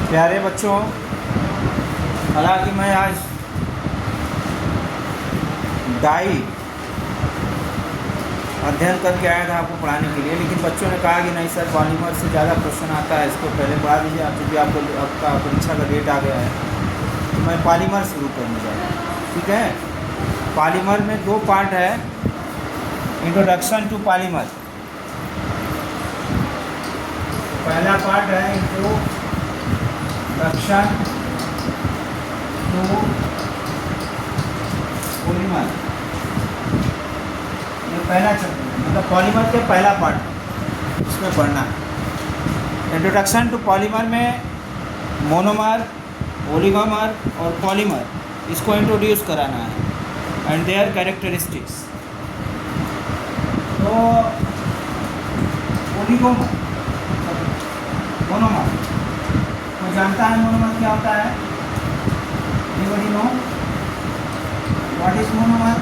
प्यारे बच्चों, हालांकि मैं आज डाई अध्ययन करके आया था आपको पढ़ाने के लिए, लेकिन बच्चों ने कहा कि नहीं सर पॉलीमर से ज़्यादा क्वेश्चन आता है, इसको पहले पढ़ा दीजिए। आप चूँकि आपका परीक्षा का डेट आ गया है तो मैं पॉलीमर शुरू करने जा रहा हूँ। ठीक है, पॉलीमर में दो पार्ट है। इंट्रोडक्शन टू पॉलीमर, पहला पार्ट है इंट्रोडक्शन टू पॉलीमर। ये पहला चैप्टर है, मतलब पॉलीमर के पहला पार्ट उसमें पढ़ना है। इंट्रोडक्शन टू पॉलीमर में मोनोमर, ओलिगोमर और पॉलीमर, इसको इंट्रोड्यूस कराना है एंड देयर कैरेक्टरिस्टिक्स। तो ओलिगोमर, मोनोमर कोई जानता है मोनोमर क्या होता है? Anybody know what is monomer?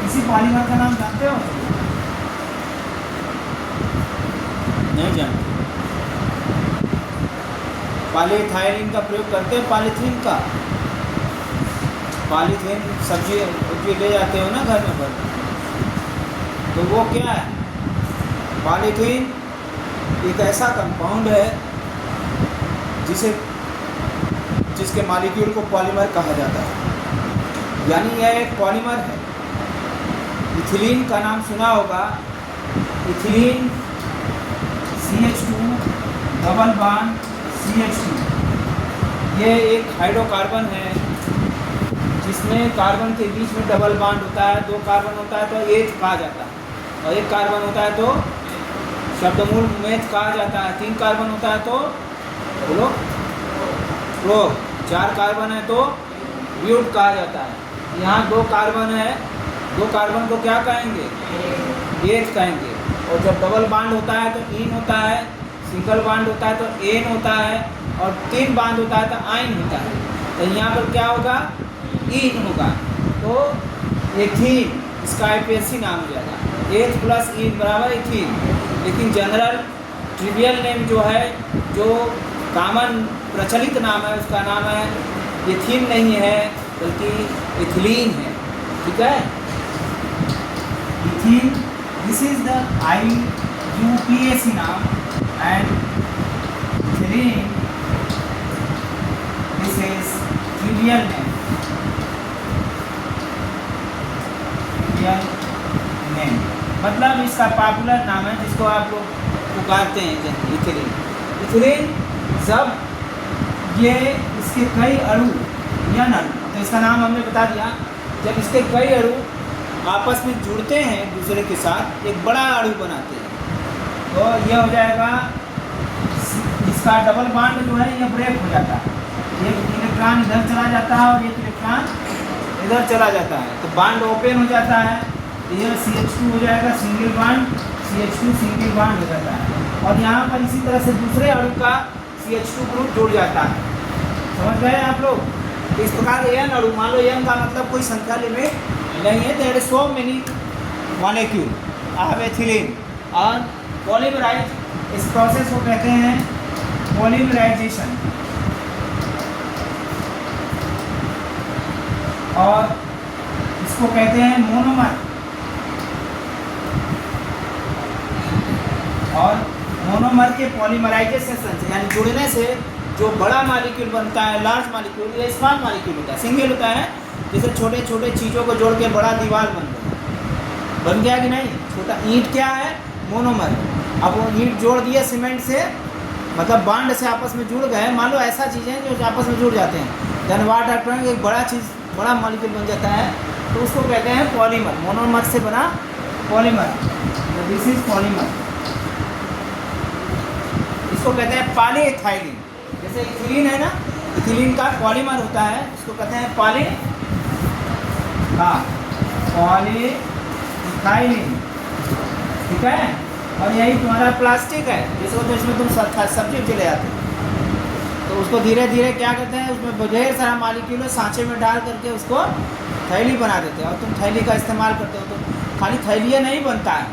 किसी पॉलीमर का नाम जानते हो? नहीं जानते। पॉलीइथाइलिन का प्रयोग करते हैं, पॉलीथीन का। पॉलीथीन सब्जी ले जाते हो ना घर में भर, तो वो क्या है? पॉलीथीन एक ऐसा कंपाउंड है जिसके मॉलिक्यूल को पॉलीमर कहा जाता है, यानी यह एक पॉलीमर है। इथिलीन का नाम सुना होगा। Ethylene CH2 double bond CH2, ये एक हाइड्रोकार्बन है जिसमें कार्बन के बीच में डबल बॉन्ड होता है। दो कार्बन होता है तो एथ कहा जाता है, और एक कार्बन होता है तो शब्दमूल मेथ कहा जाता है। तीन कार्बन होता है तो बोलो प्रो, चार कार्बन है तो ब्यूट कहा जाता है। यहाँ दो कार्बन है, दो कार्बन को क्या कहेंगे? एथ कहेंगे। और जब डबल बॉन्ड होता है तो इन होता है, सिंगल बॉन्ड होता है तो एन होता है, और तीन बॉन्ड होता है तो आइन होता है। तो यहाँ पर क्या होगा? इन होगा, तो एथीन, इसका IPSC नाम हो जाएगा। एथ प्लस इन बराबर एथीन। लेकिन जनरल ट्रिवियल नेम जो है, जो कॉमन प्रचलित नाम है, उसका नाम है एथीन नहीं है बल्कि एथिलीन है। ठीक है, ethene, this is the IUPAC नाम, and ethylene this is trivial name. Name मतलब इसका पॉपुलर नाम है जिसको आप लोग पुकारते हैं इथिलीन। इथिलीन जब ये इसके कई अणु या अणु, तो इसका नाम हमने बता दिया। जब इसके कई अणु आपस में जुड़ते हैं एक दूसरे के साथ, एक बड़ा अणु बनाते हैं, तो ये हो जाएगा, इसका डबल बॉन्ड जो है ये ब्रेक हो जाता है। एक इलेक्ट्रॉन इधर चला जाता है और एक इलेक्ट्रॉन इधर चला जाता है, तो बॉन्ड ओपन हो जाता है। ये CH2 हो जाएगा, single bond CH2 single bond हो जाता है। और यहाँ पर इसी तरह से दूसरे अणु का CH2 ग्रुप जुड़ जाता है। समझ गए आप लोग? तो इस प्रकार n अणु, मान लो n का मतलब कोई संख्या लिमिट नहीं है, there is so many molecule of ethylene. और पॉलीमराइज, इस प्रोसेस को कहते हैं पॉलीमराइजेशन। और इसको कहते हैं मोनोमर। और मोनोमर के पॉलीमराइजेशन से, यानी जुड़ने से जो बड़ा मॉलिक्यूल बनता है, लार्ज मॉलिक्यूल या स्मॉल मॉलिक्यूल होता है, सिंगल होता है, जैसे छोटे छोटे चीज़ों को जोड़ के बड़ा दीवार बन गया कि नहीं? छोटा ईंट क्या है? मोनोमर। अब वो ईंट जोड़ दिए सीमेंट से, मतलब बॉन्ड से आपस में जुड़ गए। मान लो ऐसा चीज़ें जो आपस में जुड़ जाते हैं, देन व्हाट हैपेंस, एक बड़ा चीज़, बड़ा मॉलिक्यूल बन जाता है, तो उसको कहते हैं पॉलीमर। मोनोमर से बना पॉलीमर, तो दिस इज पॉलीमर। इसको कहते हैं पॉलीइथाइलिन। जैसे इथिलीन है ना, इथिलीन का पॉलीमर होता है, इसको कहते हैं पॉलीइथाइलिन। ठीक है, और यही तुम्हारा प्लास्टिक है, जैसे तो इसमें तुम सब्जी चले जाते हो, तो उसको धीरे धीरे क्या करते हैं, उसमें ढेर सारा मॉलिक्यूल सांचे में डाल करके उसको थैली बना देते हैं। और तुम थैली का इस्तेमाल करते हो, तो खाली थैली नहीं बनता है,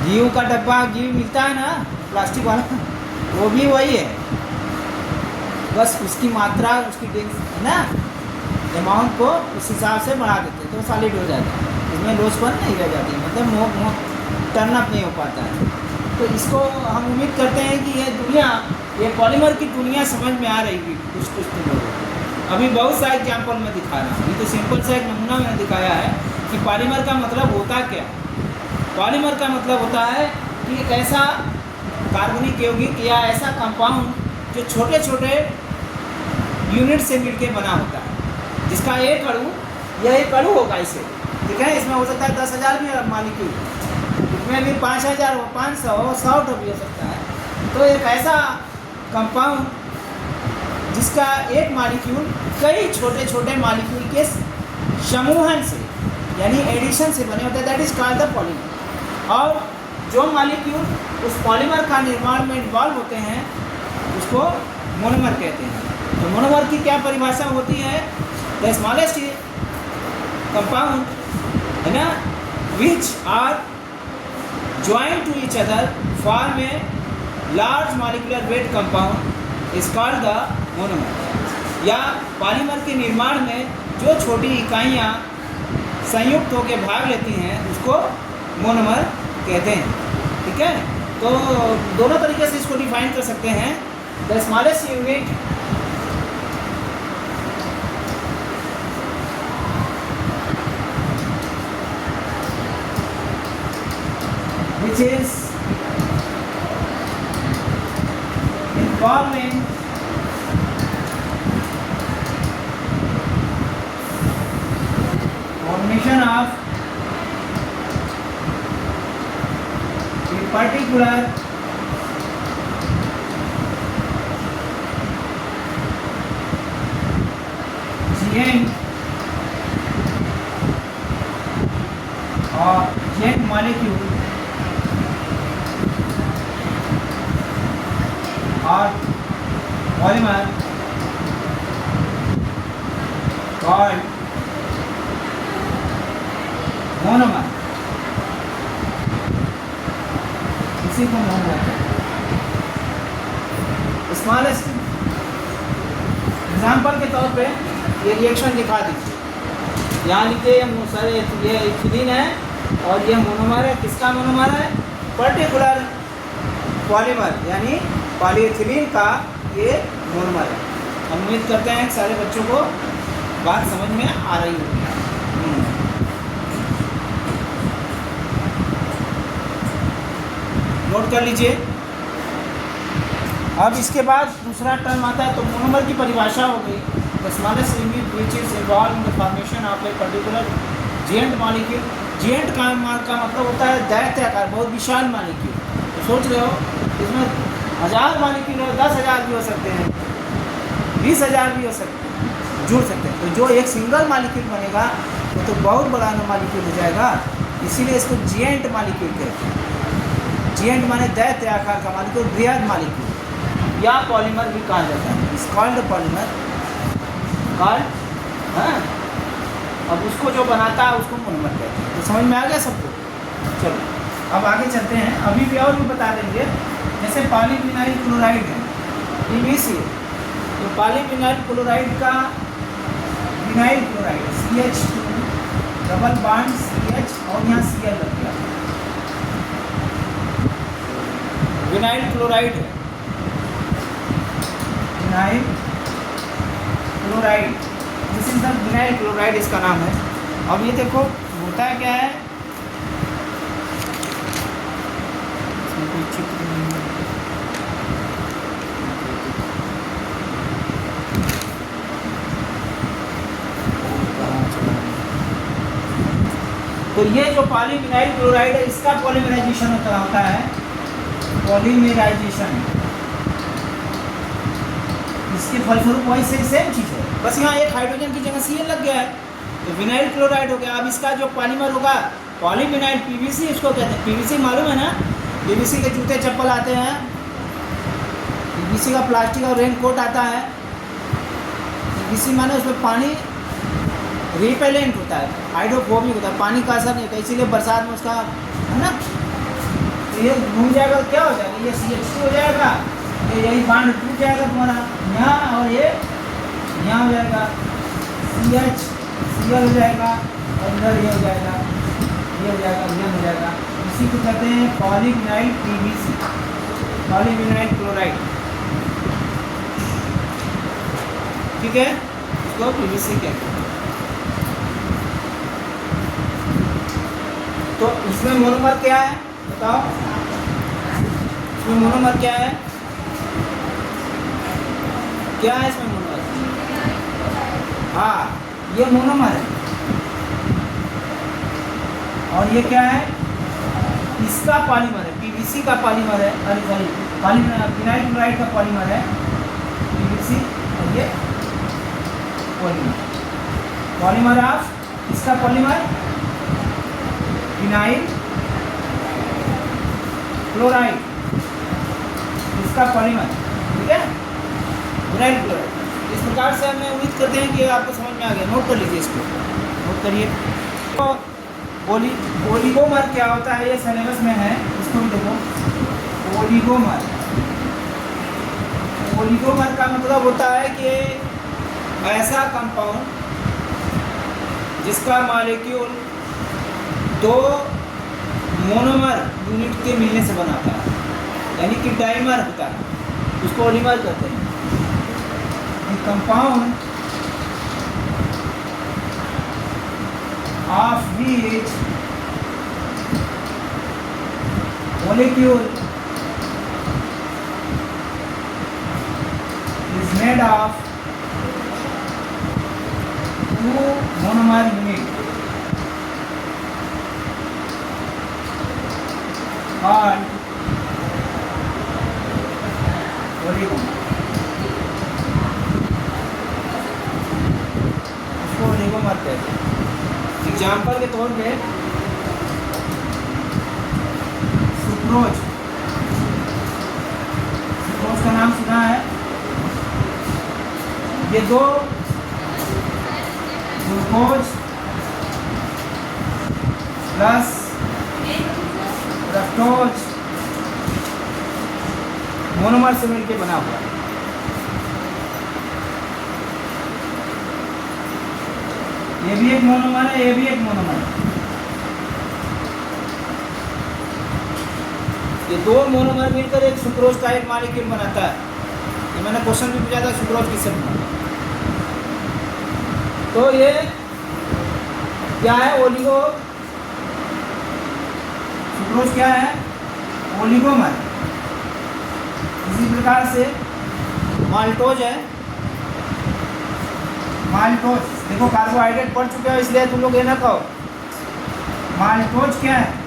घी का डब्बा, घी मिलता है ना प्लास्टिक वाला, वो भी वही है, बस उसकी मात्रा, उसकी डेंस है ना, अमाउंट को उस हिसाब से बढ़ा देते तो सॉलिड हो जाता है, इसमें लोचपन नहीं रह जाती, मतलब टर्न अप नहीं हो पाता है। तो इसको हम उम्मीद करते हैं कि ये दुनिया, ये पॉलीमर की दुनिया समझ में आ रही है कुछ कुछ तो लोगों को। अभी बहुत सा एग्जाम्पल मैं दिखा रहा हूँ, ये तो सिंपल सा एक नमूना मैंने दिखाया है कि पॉलीमर का मतलब होता क्या है। पॉलीमर का मतलब होता है कि एक ऐसा कार्बनिक यौगिक या ऐसा कंपाउंड जो छोटे छोटे यूनिट से मिलके बना होता है, जिसका एक अणु, यह एक अणु होगा इसे, ठीक है। इसमें हो सकता है 10,000 भी मॉलिक्यूल, इसमें भी 5,000 हो, 500 हो, 100 भी हो सकता है। तो एक ऐसा कंपाउंड जिसका एक मॉलिक्यूल कई छोटे छोटे मॉलिक्यूल के समूहन से यानी एडिशन से बने होते हैं, that is called the polymer. और जो मॉलिक्यूल उस पॉलीमर का निर्माण में इन्वॉल्व होते हैं उसको मोनोमर कहते हैं। तो मोनोमर की क्या परिभाषा होती है? द स्मॉलेस्ट कंपाउंड है ना, which are joint to each other form a large molecular weight compound is called the monomer. या पॉलीमर के निर्माण में जो छोटी इकाइयाँ संयुक्त होकर भाग लेती हैं उसको मोनोमर कहते हैं, ठीक है। तो दोनों तरीके से इसको डिफाइन कर सकते हैं। The smallest unit which is involved in formation of a particular giant or giant molecule or polymer called monomer, इसी को मोनोमर कहते हैं। स्मॉलेस्ट एग्जाम्पल के तौर पे ये रिएक्शन दिखा दीजिए। यहाँ लिखिए सर ये इथिलीन है और ये मोनोमर है। किसका मोनोमर है? पर्टिकुलर पॉलीमर यानी पॉलीएथिलीन का ये मोनोमर है। हम उम्मीद करते हैं कि सारे बच्चों को बात समझ में आ रही होगी। नोट कर लीजिए। अब इसके बाद दूसरा टर्म आता है, तो मोनोमर की परिभाषा हो गई। The smallest unit which is involved in the formation of a particular giant molecule. Giant का मतलब होता है दैत्य आकार, बहुत विशाल मॉलिक्यूल। तो सोच रहे हो इसमें 1000 मॉलिक्यूल हो, 10,000 भी हो सकते हैं, 20,000 भी हो सकते हैं, जुड़ सकते हैं। तो जो एक सिंगल मॉलिक्यूल बनेगा वो तो बहुत बड़ा मॉलिक्यूल हो जाएगा, इसीलिए इसको जिएंट मॉलिक्यूल कहते हैं। जिएंट माने दैत्य आकार का मॉलिक्यूल, बृहद मॉलिक्यूल या पॉलीमर भी कहा जाता है। इस कॉल्ड पॉलीमर कॉल्ड, हाँ। अब उसको जो बनाता है उसको मोनोमर कहते हैं। तो समझ में आ गया सबको? चलो अब आगे चलते हैं। अभी भी और भी बता देंगे। जैसे पॉलीविनाइल क्लोराइड है, PVC। तो पॉलीविनाइल क्लोराइड का vinyl chloride CH2 double bond CH और यहाँ Cl लग गया, विनाइल क्लोराइड है। Vinyl chloride, this is the vinyl chloride इसका नाम है। अब ये देखो होता है क्या है, इसमें कोई चित्र नहीं है। तो ये जो पॉलीविनाइल क्लोराइड है इसका पॉलीमराइजेशन होता है, पॉलीमराइजेशन। इसके फलस्वरूप वही से सेम चीज़ है, बस यहाँ एक हाइड्रोजन की जगह Cl लग गया है, तो विनाइल क्लोराइड हो गया। अब इसका जो पॉलीमर होगा पॉलीविनाइल PVC इसको कहते हैं। PVC मालूम है ना, PVC के जूते चप्पल आते हैं, PVC का प्लास्टिक और रेन कोट आता है। PVC माने उसमें पानी रिपेलेंट होता है, हाइड्रोफोबिक होता है, पानी का असर नहीं होता, इसीलिए बरसात में उसका है ना, तो ये घूम जाएगा, क्या हो जाएगा, ये CH2 हो जाएगा, ये यही बांड टूट जाएगा तुम्हारा यहाँ, और ये यहाँ हो जाएगा CH Cl हो जाएगा, और इधर ये हो जाएगा, ये हो जाएगा, ये हो जाएगा। इसी को कहते हैं पॉलीविनाइल PVC, पॉलीविनाइल क्लोराइड। ठीक है, इसको PVC कहते हैं। तो इसमें मोनोमर क्या है बताओ, इसमें मोनोमर क्या है, क्या है इसमें मोनोमर? हाँ, ये मोनोमर है। और ये क्या है, इसका पॉलीमर है, PVC का पॉलीमर है, अरे सॉरी विनाइल क्लोराइड का पॉलीमर है PVC, और ये पॉलीमर, पॉलीमर ऑफ इसका पॉलीमर विनाइल क्लोराइड, इसका पॉलीमर। ठीक है, विनाइल क्लोराइड। इस प्रकार से हमें उम्मीद करते हैं कि आपको समझ में आ गया। नोट कर लीजिए, इसको नोट करिए। तो ओलिगोमर क्या होता है, ये सिलेबस में है, इसको भी देखो। ओलिगोमर, ओलिगोमर का मतलब होता है कि ऐसा कंपाउंड जिसका मॉलिक्यूल दो मोनोमर यूनिट के मिलने से बनाता है, यानी कि डाइमर होता है, उसको ओलिमर कहते हैं। Compound of which molecule is made of two monomer unit called oligomer। इसको ओलिगोमर कहते हैं। एग्जाम्पल के तौर पे सुक्रोज, सुक्रोज का नाम सुना है। ये दो ग्लूकोज प्लस फ्रक्टोज मोनोमर से मिलकर बना हुआ है। ये भी एक मोनोमर है, ये भी एक मोनोमर है। ये दो मोनोमर मिलकर एक सुक्रोज का एक मॉलिक्यूल बनाता है। ये मैंने क्वेश्चन भी पूछा था, सुक्रोज किससे बना। तो ये क्या है, ओलिगो, सुक्रोज क्या है, ओलिगोमर। इसी प्रकार से माल्टोज है, माल्टोज। देखो कार्बोहाइड्रेट पढ़ चुके हो, इसलिए तुम लोग ये ना कहो। माल्टोज क्या है,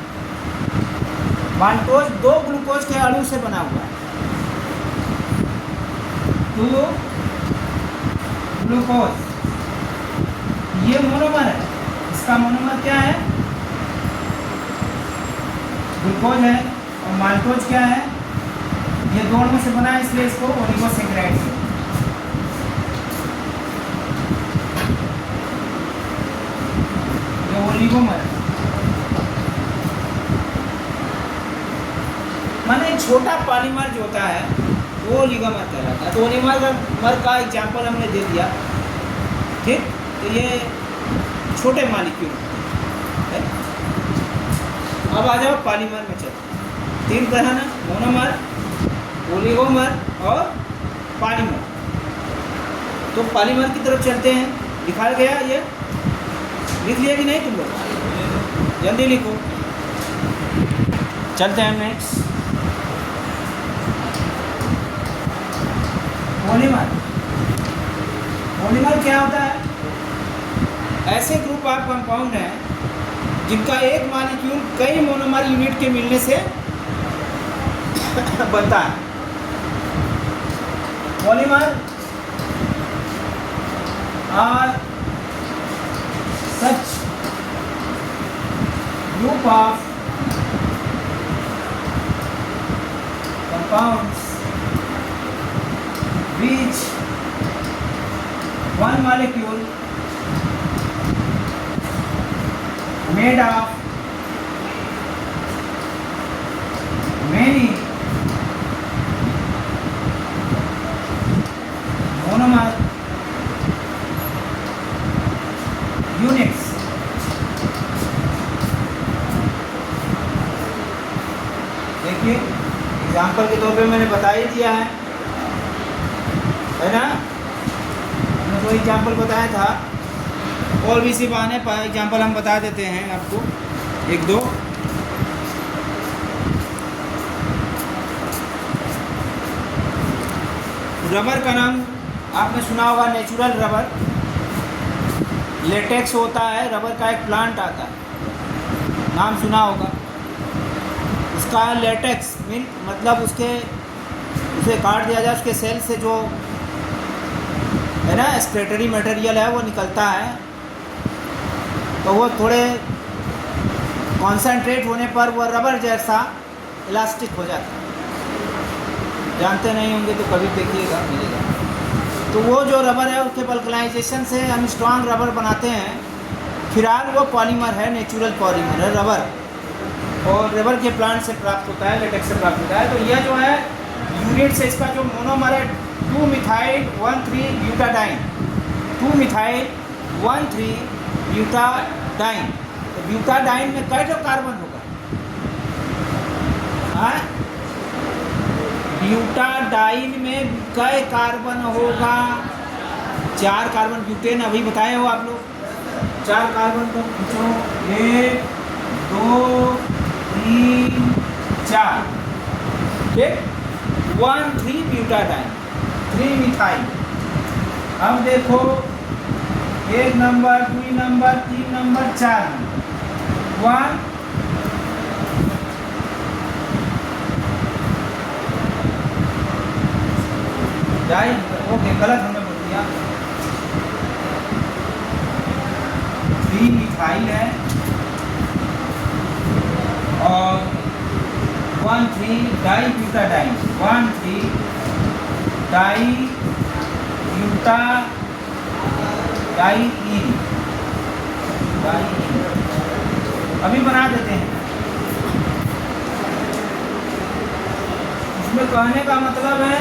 माल्टोज दो ग्लूकोज के अणु से बना हुआ है, दो ग्लूकोज। ये मोनोमर है, इसका मोनोमर क्या है, ग्लूकोज है। और माल्टोज क्या है, ये दो अणु से बना है, इसलिए इसको ओलिगोसैकेराइड से। ये ओलिगोमर है, माने छोटा पॉलीमर जो होता है वो ओलिगोमर कहलाता है। तो ओलिगोमर का एग्जाम्पल हमने दे दिया। ठीक, तो ये छोटे मॉलिक्यूल है। अब आ जाओ पॉलीमर में। चलो, तीन तरह ना, मोनोमर, ओलिगोमर और पॉलीमर। तो पॉलीमर की तरफ चलते हैं। लिखा गया, ये लिख लिया कि नहीं तुम लोग? जल्दी लिखो। चलते हैं नेक्स्ट। पॉलीमर, पॉलीमर क्या होता है, ऐसे ग्रुप ऑफ कंपाउंड हैं जिनका एक मॉलिक्यूल कई मोनोमर यूनिट के मिलने से बनता है। Polymer are such group of compounds which one molecule made of many monomer units. देखिए एग्जाम्पल के तौर पे मैंने बता ही दिया है ना, मैंने कोई एग्जाम्पल बताया था, और भी इसी बहाने पर एग्जाम्पल हम बता देते हैं आपको एक दो। रबर का नाम आपने सुना होगा, नेचुरल रबर, लेटेक्स होता है, रबर का एक प्लांट आता है, नाम सुना होगा उसका। लेटेक्स मीन मतलब उसे काट दिया जाए, उसके सेल से जो है ना एक्सक्रीटरी मटेरियल है वो निकलता है, तो वो थोड़े कॉन्सेंट्रेट होने पर वो रबर जैसा इलास्टिक हो जाता है। जानते नहीं होंगे तो कभी देखिएगा, मिलेगा। तो वो जो रबर है उसके वल्कनाइजेशन से हम स्ट्रॉन्ग रबर बनाते हैं। फिलहाल वो पॉलीमर है, नेचुरल पॉलीमर है रबर, और रबर के प्लांट से प्राप्त होता है, लेटेक्स से प्राप्त होता है। तो यह जो है यूनिट से इसका जो मोनोमर है 2-methyl-1,3-ब्यूटाडाइन, 2-methyl-1,3-ब्यूटाडाइन। तो ब्यूटाडाइन में कई जो कार्बन होगा? हाँ, ब्यूटाडाइन में कई कार्बन होगा? 4 कार्बन। ब्यूटेन अभी बताए हो आप लोग, 4 कार्बन को खींचो, 1 2 3 4, ठीक, 1,3-ब्यूटाडाइन, 3-मिथाइल। अब देखो 1 number, 2 number, 3 number, 4 1 di, okay गलत हमने बोल दिया, 3-मिथाइल है और 1,3-डाई-ब्यूटाडाइन, 1,3-डाई-ब्यूटाडाइन। अभी बना देते हैं। इसमें कहने का मतलब है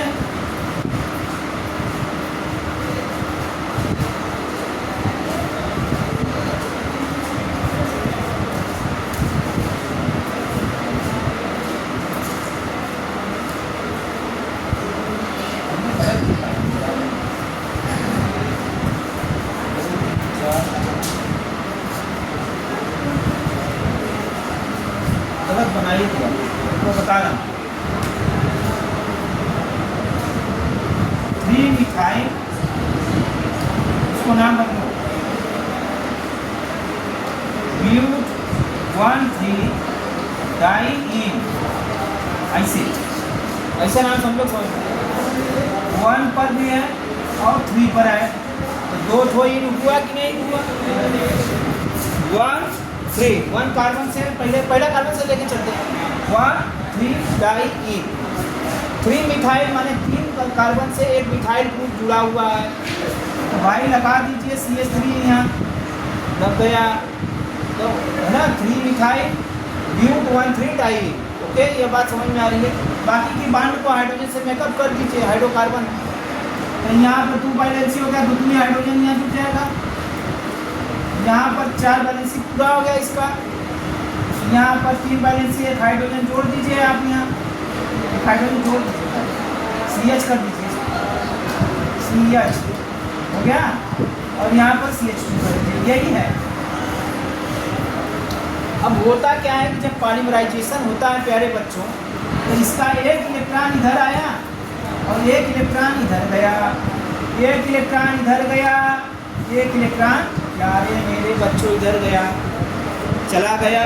गलत बनाइए तो बता रहा हूँ। 3-मिथाइल, इसको नाम रख लो ब्यूट 1,3-डाइईन, ऐसे नाम हम लोग 1 पर भी है और 3 पर है, तो 2 ठो इन हुआ कि नहीं हुआ? 1 कार्बन से पहला कार्बन से लेके चलते हैं, 1,3-डाइईन। 3-मिथाइल माने 3 कार्बन से एक मिथाइल ग्रुप जुड़ा हुआ है, तो भाई लगा दीजिए CH3 यहाँ लग गया, तो है ना 3-मिथाइल ब्यूट 1,3-डाइईन। ओके, ये बात समझ में आ रही है। बाकी की बांड को हाइड्रोजन से मेकअप कर दीजिए, हाइड्रोकार्बन, तो यहाँ पर 2 वैलेंसी हो गया, 2 हाइड्रोजन यहाँ जुट जाएगा, यहाँ पर 4 वैलेंसी पूरा हो गया इसका, यहाँ पर 3 वैलेंसी, एक हाइड्रोजन जोड़ दीजिए आप, यहाँ एक हाइड्रोजन जोड़ दीजिए, CH कर दीजिए, CH हो गया, और यहाँ पर CH2 कर दीजिए, यही है। अब होता क्या है कि जब पॉलीमराइजेशन होता है प्यारे बच्चों, तो इसका एक इलेक्ट्रॉन इधर आया और एक इलेक्ट्रॉन इधर गया, एक इलेक्ट्रॉन इधर गया, एक इलेक्ट्रॉन यार मेरे बच्चों इधर गया, चला गया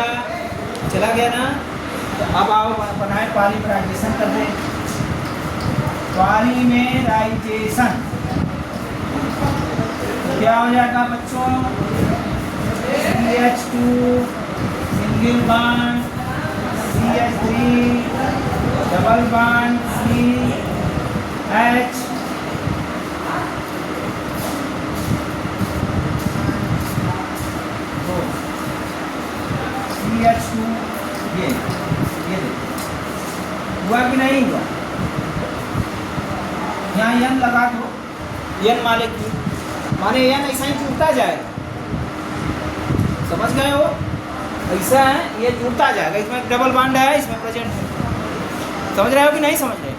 ना। तो अब आओ बनाए पॉलीमराइजेशन कर दे। पॉलीमराइजेशन क्या हो जाएगा बच्चों? CH2 single bond, CH3 double bond, CH, CH2, ये हुआ कि नहीं हुआ? यहाँ N लगा दो, एन मॉलिक्यूल, माने एन ऐसा ही जुड़ता जाएगा, समझ गए हो? ऐसा है, ये जुड़ता जाएगा, इसमें डबल बॉन्ड है, इसमें प्रेजेंट है। समझ रहे हो कि नहीं समझ रहे?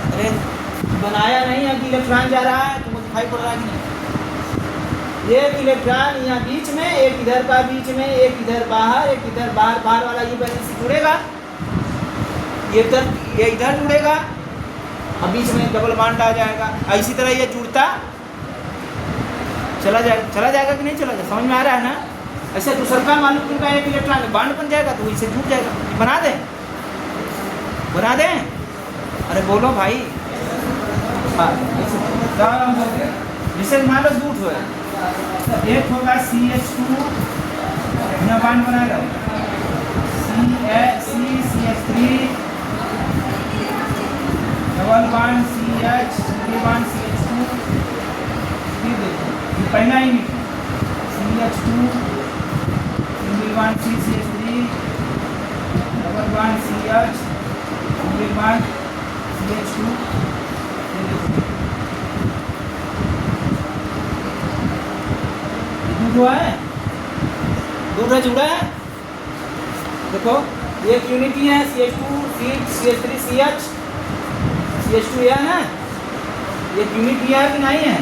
अरे बनाया नहीं है कि इलेक्ट्रॉन जा रहा है, तुमको दिखाई पड़ रहा है कि नहीं? एक इलेक्ट्रॉन यहाँ बीच में, एक इधर का बीच में, एक इधर बाहर, एक इधर बाहर, बाहर वाला ये बैलेंस जुड़ेगा, ये इधर जुड़ेगा, अब बीच में डबल बॉन्ड आ जाएगा। इसी तरह ये जुड़ता चला जाएगा कि नहीं चला जाएगा? समझ में आ रहा है ना? ऐसे दूसरा का मॉलिक्यूल का एक इलेक्ट्रॉन बॉन्ड बन जाएगा तो इससे जुड़ जाएगा। बना दें? अरे बोलो भाई। हाँ, जैसे मान लो दूध हो, एक होगा CH2, यहाँ बॉन्ड बनाएगा CH3, double bond CH, single bond CH2, फिर देखो ये पहला ही CH2, single bond CH3, double bond CH, single bond CH2, दूध है, जुड़ा है। देखो एक यूनिटी है CH2, CH3, CH, CH2 यह है, एक यूनिट यह है कि नहीं है,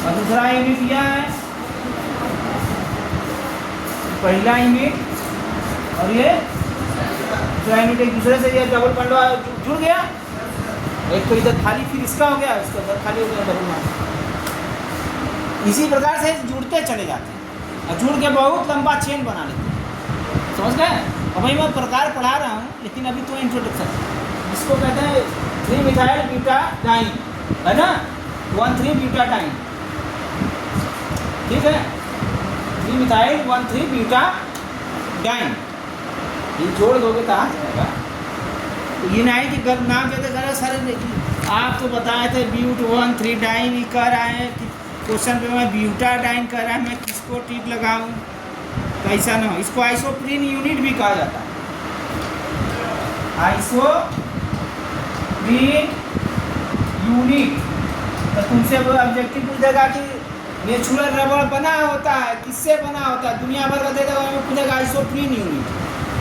और दूसरा यूनिट यह है, पहला यूनिट और ये दूसरा यूनिट एक दूसरे से ये डबल बॉन्ड जुड़ गया, एक तो इधर खाली, फिर इसका हो गया, इसका इधर खाली हो गया, डबल बॉन्ड। इसी प्रकार से जुड़ते चले जाते हैं और जुड़ के बहुत लंबा चेन बना लेते हैं। समझ गए? अब भाई मैं प्रकार पढ़ा रहा हूँ, लेकिन अभी तो इंट्रोडक्शन, इसको कहते हैं 3-मिथाइल ब्यूटाडाइन, है ना, 1,3-ब्यूटाडाइन, ठीक है, 3-मिथाइल 1,3-ब्यूटाडाइन, ये जोड़ दोगे तो आ जाएगा। तो ये नहीं कि नाम कहते करें सर, देखिए आप तो बताए थे ब्यूट 1,3-डाइन ही कर आए हैं, कि क्वेश्चन पे मैं ब्यूटाडाइन कर रहा है, मैं किसको टिक लगाऊं? तो ऐसा ना हो, इसको आइसोप्रीन यूनिट भी कहा जाता है, आइसोप्रीन यूनिट। तो तुमसे वो ऑब्जेक्टिव पूछेगा कि नेचुरल रबड़ बना होता है, किससे बना होता है? दुनिया भर का देगा, हमें पूछेगा आइसोप्रीन यूनिट,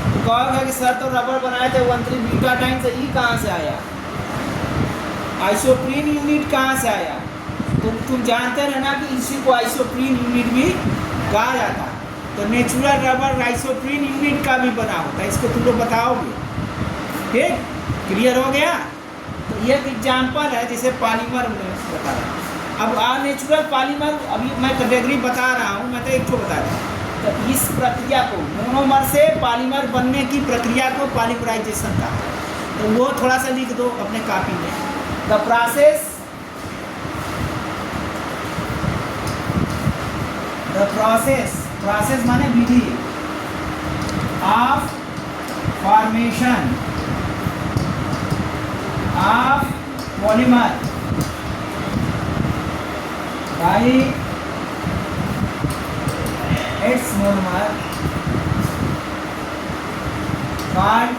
तो कहोगे कि सर तो रबड़ बनाए थे 1,3-ब्यूटाडाइन से, ही कहाँ से आया? आइसोप्रीन यूनिट कहाँ से आया? तो तुम जानते रहना कि इसी को आइसोप्रीन यूनिट भी कहा जाता है। तो नेचुरल रबर आइसोप्रीन यूनिट का भी बना होता है, इसको तुम लोग बताओगे, ठीक? क्लियर हो गया? तो ये एक एग्जाम्पल है, जैसे पॉलीमर में बता रहा हूँ। अब अननेचुरल पॉलीमर, अभी मैं कैटेगरी बता रहा हूँ, मैं तो एक तो बता रहा हूँ। तो इस प्रक्रिया को, मोनोमर से पॉलीमर बनने की प्रक्रिया को पॉलीमराइजेशन कहा है। तो वो थोड़ा सा लिख दो अपने कॉपी में। द प्रोसेस माने विधि of formation of polymer by its monomer called,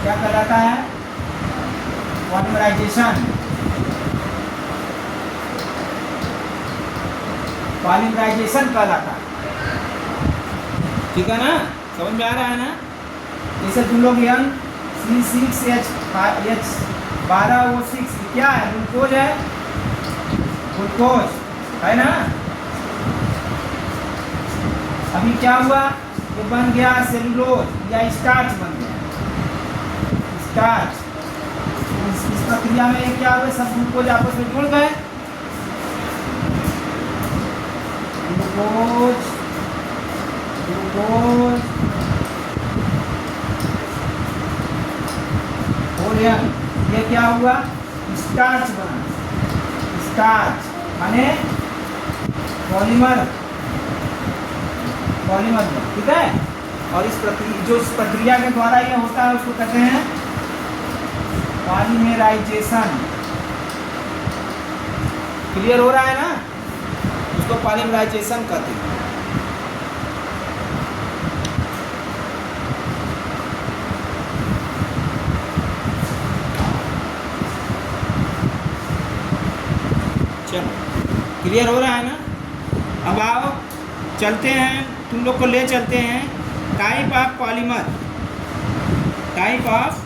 क्या कहलाता है? पॉलीमराइजेशन। पॉलीमराइजेशन कहलाता है, ठीक है ना? समझ में आ रहा है ना? जैसे तुम लोग यंग C6H12O6 क्या है? ग्लूकोज है, ग्लूकोज है ना? अभी क्या हुआ? ये बन गया सेलुलोज या स्टार्च बन गया, स्टार्च। इस प्रक्रिया में क्या हुआ? सब ग्लूकोज आपस में जुड़ गए, ग्लूकोज और ये क्या हुआ? स्टार्च बना, स्टार्च माने पॉलीमर, ठीक है? और इस प्रक्रिया के द्वारा ये होता है उसको कहते हैं पॉलीमराइजेशन। क्लियर हो रहा है ना? उसको पॉलीमराइजेशन कहते हैं। क्लियर हो रहा है ना? अब आओ चलते हैं, तुम लोग को ले चलते हैं type of polymer, type of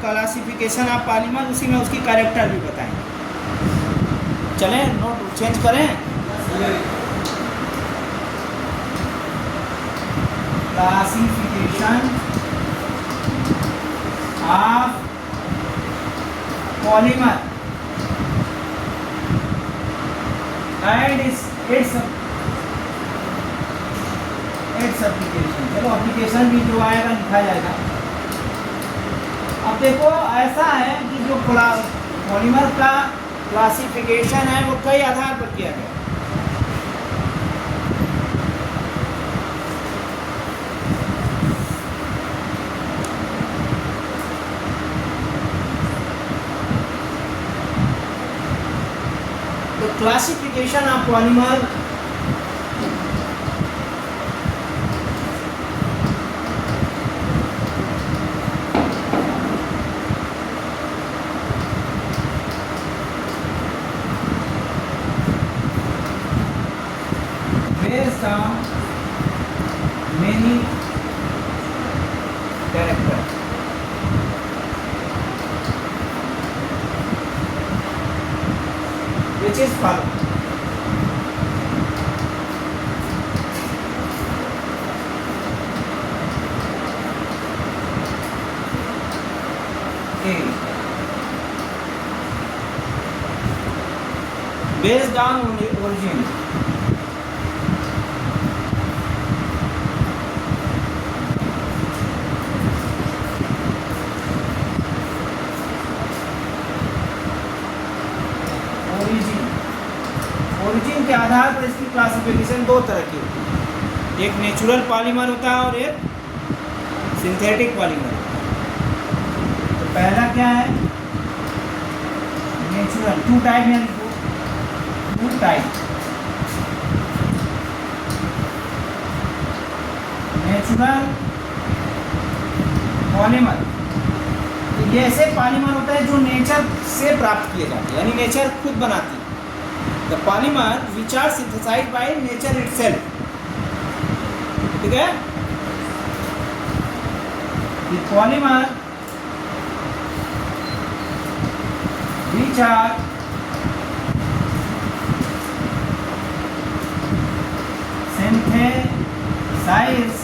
classification of polymer, उसी में उसकी कैरेक्टर भी बताएंगे। चलें, नोट चेंज करें। Classification of polymer and its application. चलो एप्लीकेशन भी जो आएगा लिखा जाएगा। अब देखो ऐसा है कि जो पॉलीमर का क्लासिफिकेशन है वो कई आधार पर किया गया। तो classification of polymer based on many characters. Which is follow. A. Based on origin. Origin के आधार पर इसकी क्लासिफिकेशन दो तरह की होती है, एक नेचुरल पॉलीमर होता है और एक सिंथेटिक पॉलीमर। तो पहला क्या है? नेचुरल। टू टाइप है, टू टाइप। नेचुरल पॉलीमर ये ऐसे पॉलीमर होता है जो नेचर से प्राप्त किए जाते हैं, यानी नेचर खुद बनाती है। The polymer which are synthesized by nature itself. ठीक है? The polymer which are synthesized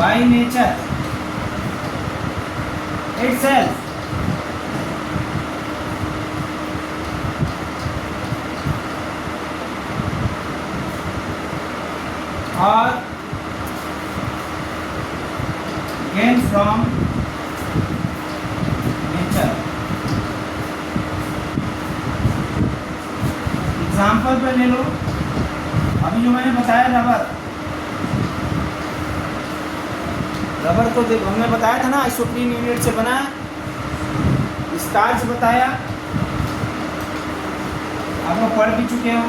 by nature itself. Or gain from nature. Example पे ले लो, अभी जो मैंने बताया रबर को देखो, हमने बताया था ना आइसोप्रीन यूनिट से बना है। स्टार्च बताया, आप लोग पढ़ भी चुके हो।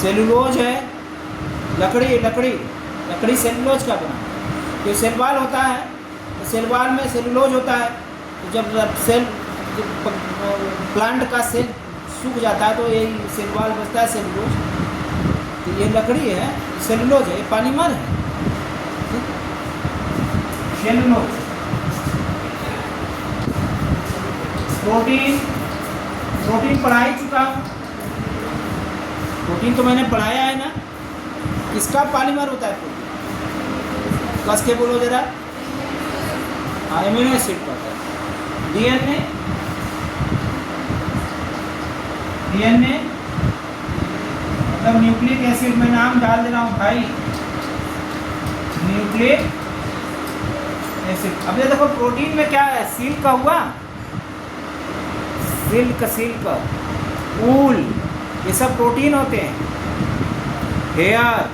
सेलुलोज है, लकड़ी सेलुलोज का बना। तो सेल वॉल होता है, तो सेल वॉल में सेलुलोज होता है। तो जब प्लांट का सेल सूख जाता है तो यही सेल वॉल बचता है, सेलुलोज। तो ये लकड़ी है, सेलुलोज है, ये पॉलीमर है। सेलुलोज। प्रोटीन पढ़ा ही चुका हूँ। प्रोटीन तो मैंने पढ़ाया है ना। किसका पॉलीमर होता है प्रोटीन? कस के बोलो जरा। अमीनो एसिड का होता है। डीएनए मतलब न्यूक्लिक एसिड। में नाम डाल दे रहा हूँ भाई, न्यूक्लिक एसिड। अब ये देखो प्रोटीन में क्या है? सिल्क का हुआ, सिल्क ऊल, ये सब प्रोटीन होते हैं। हेयर,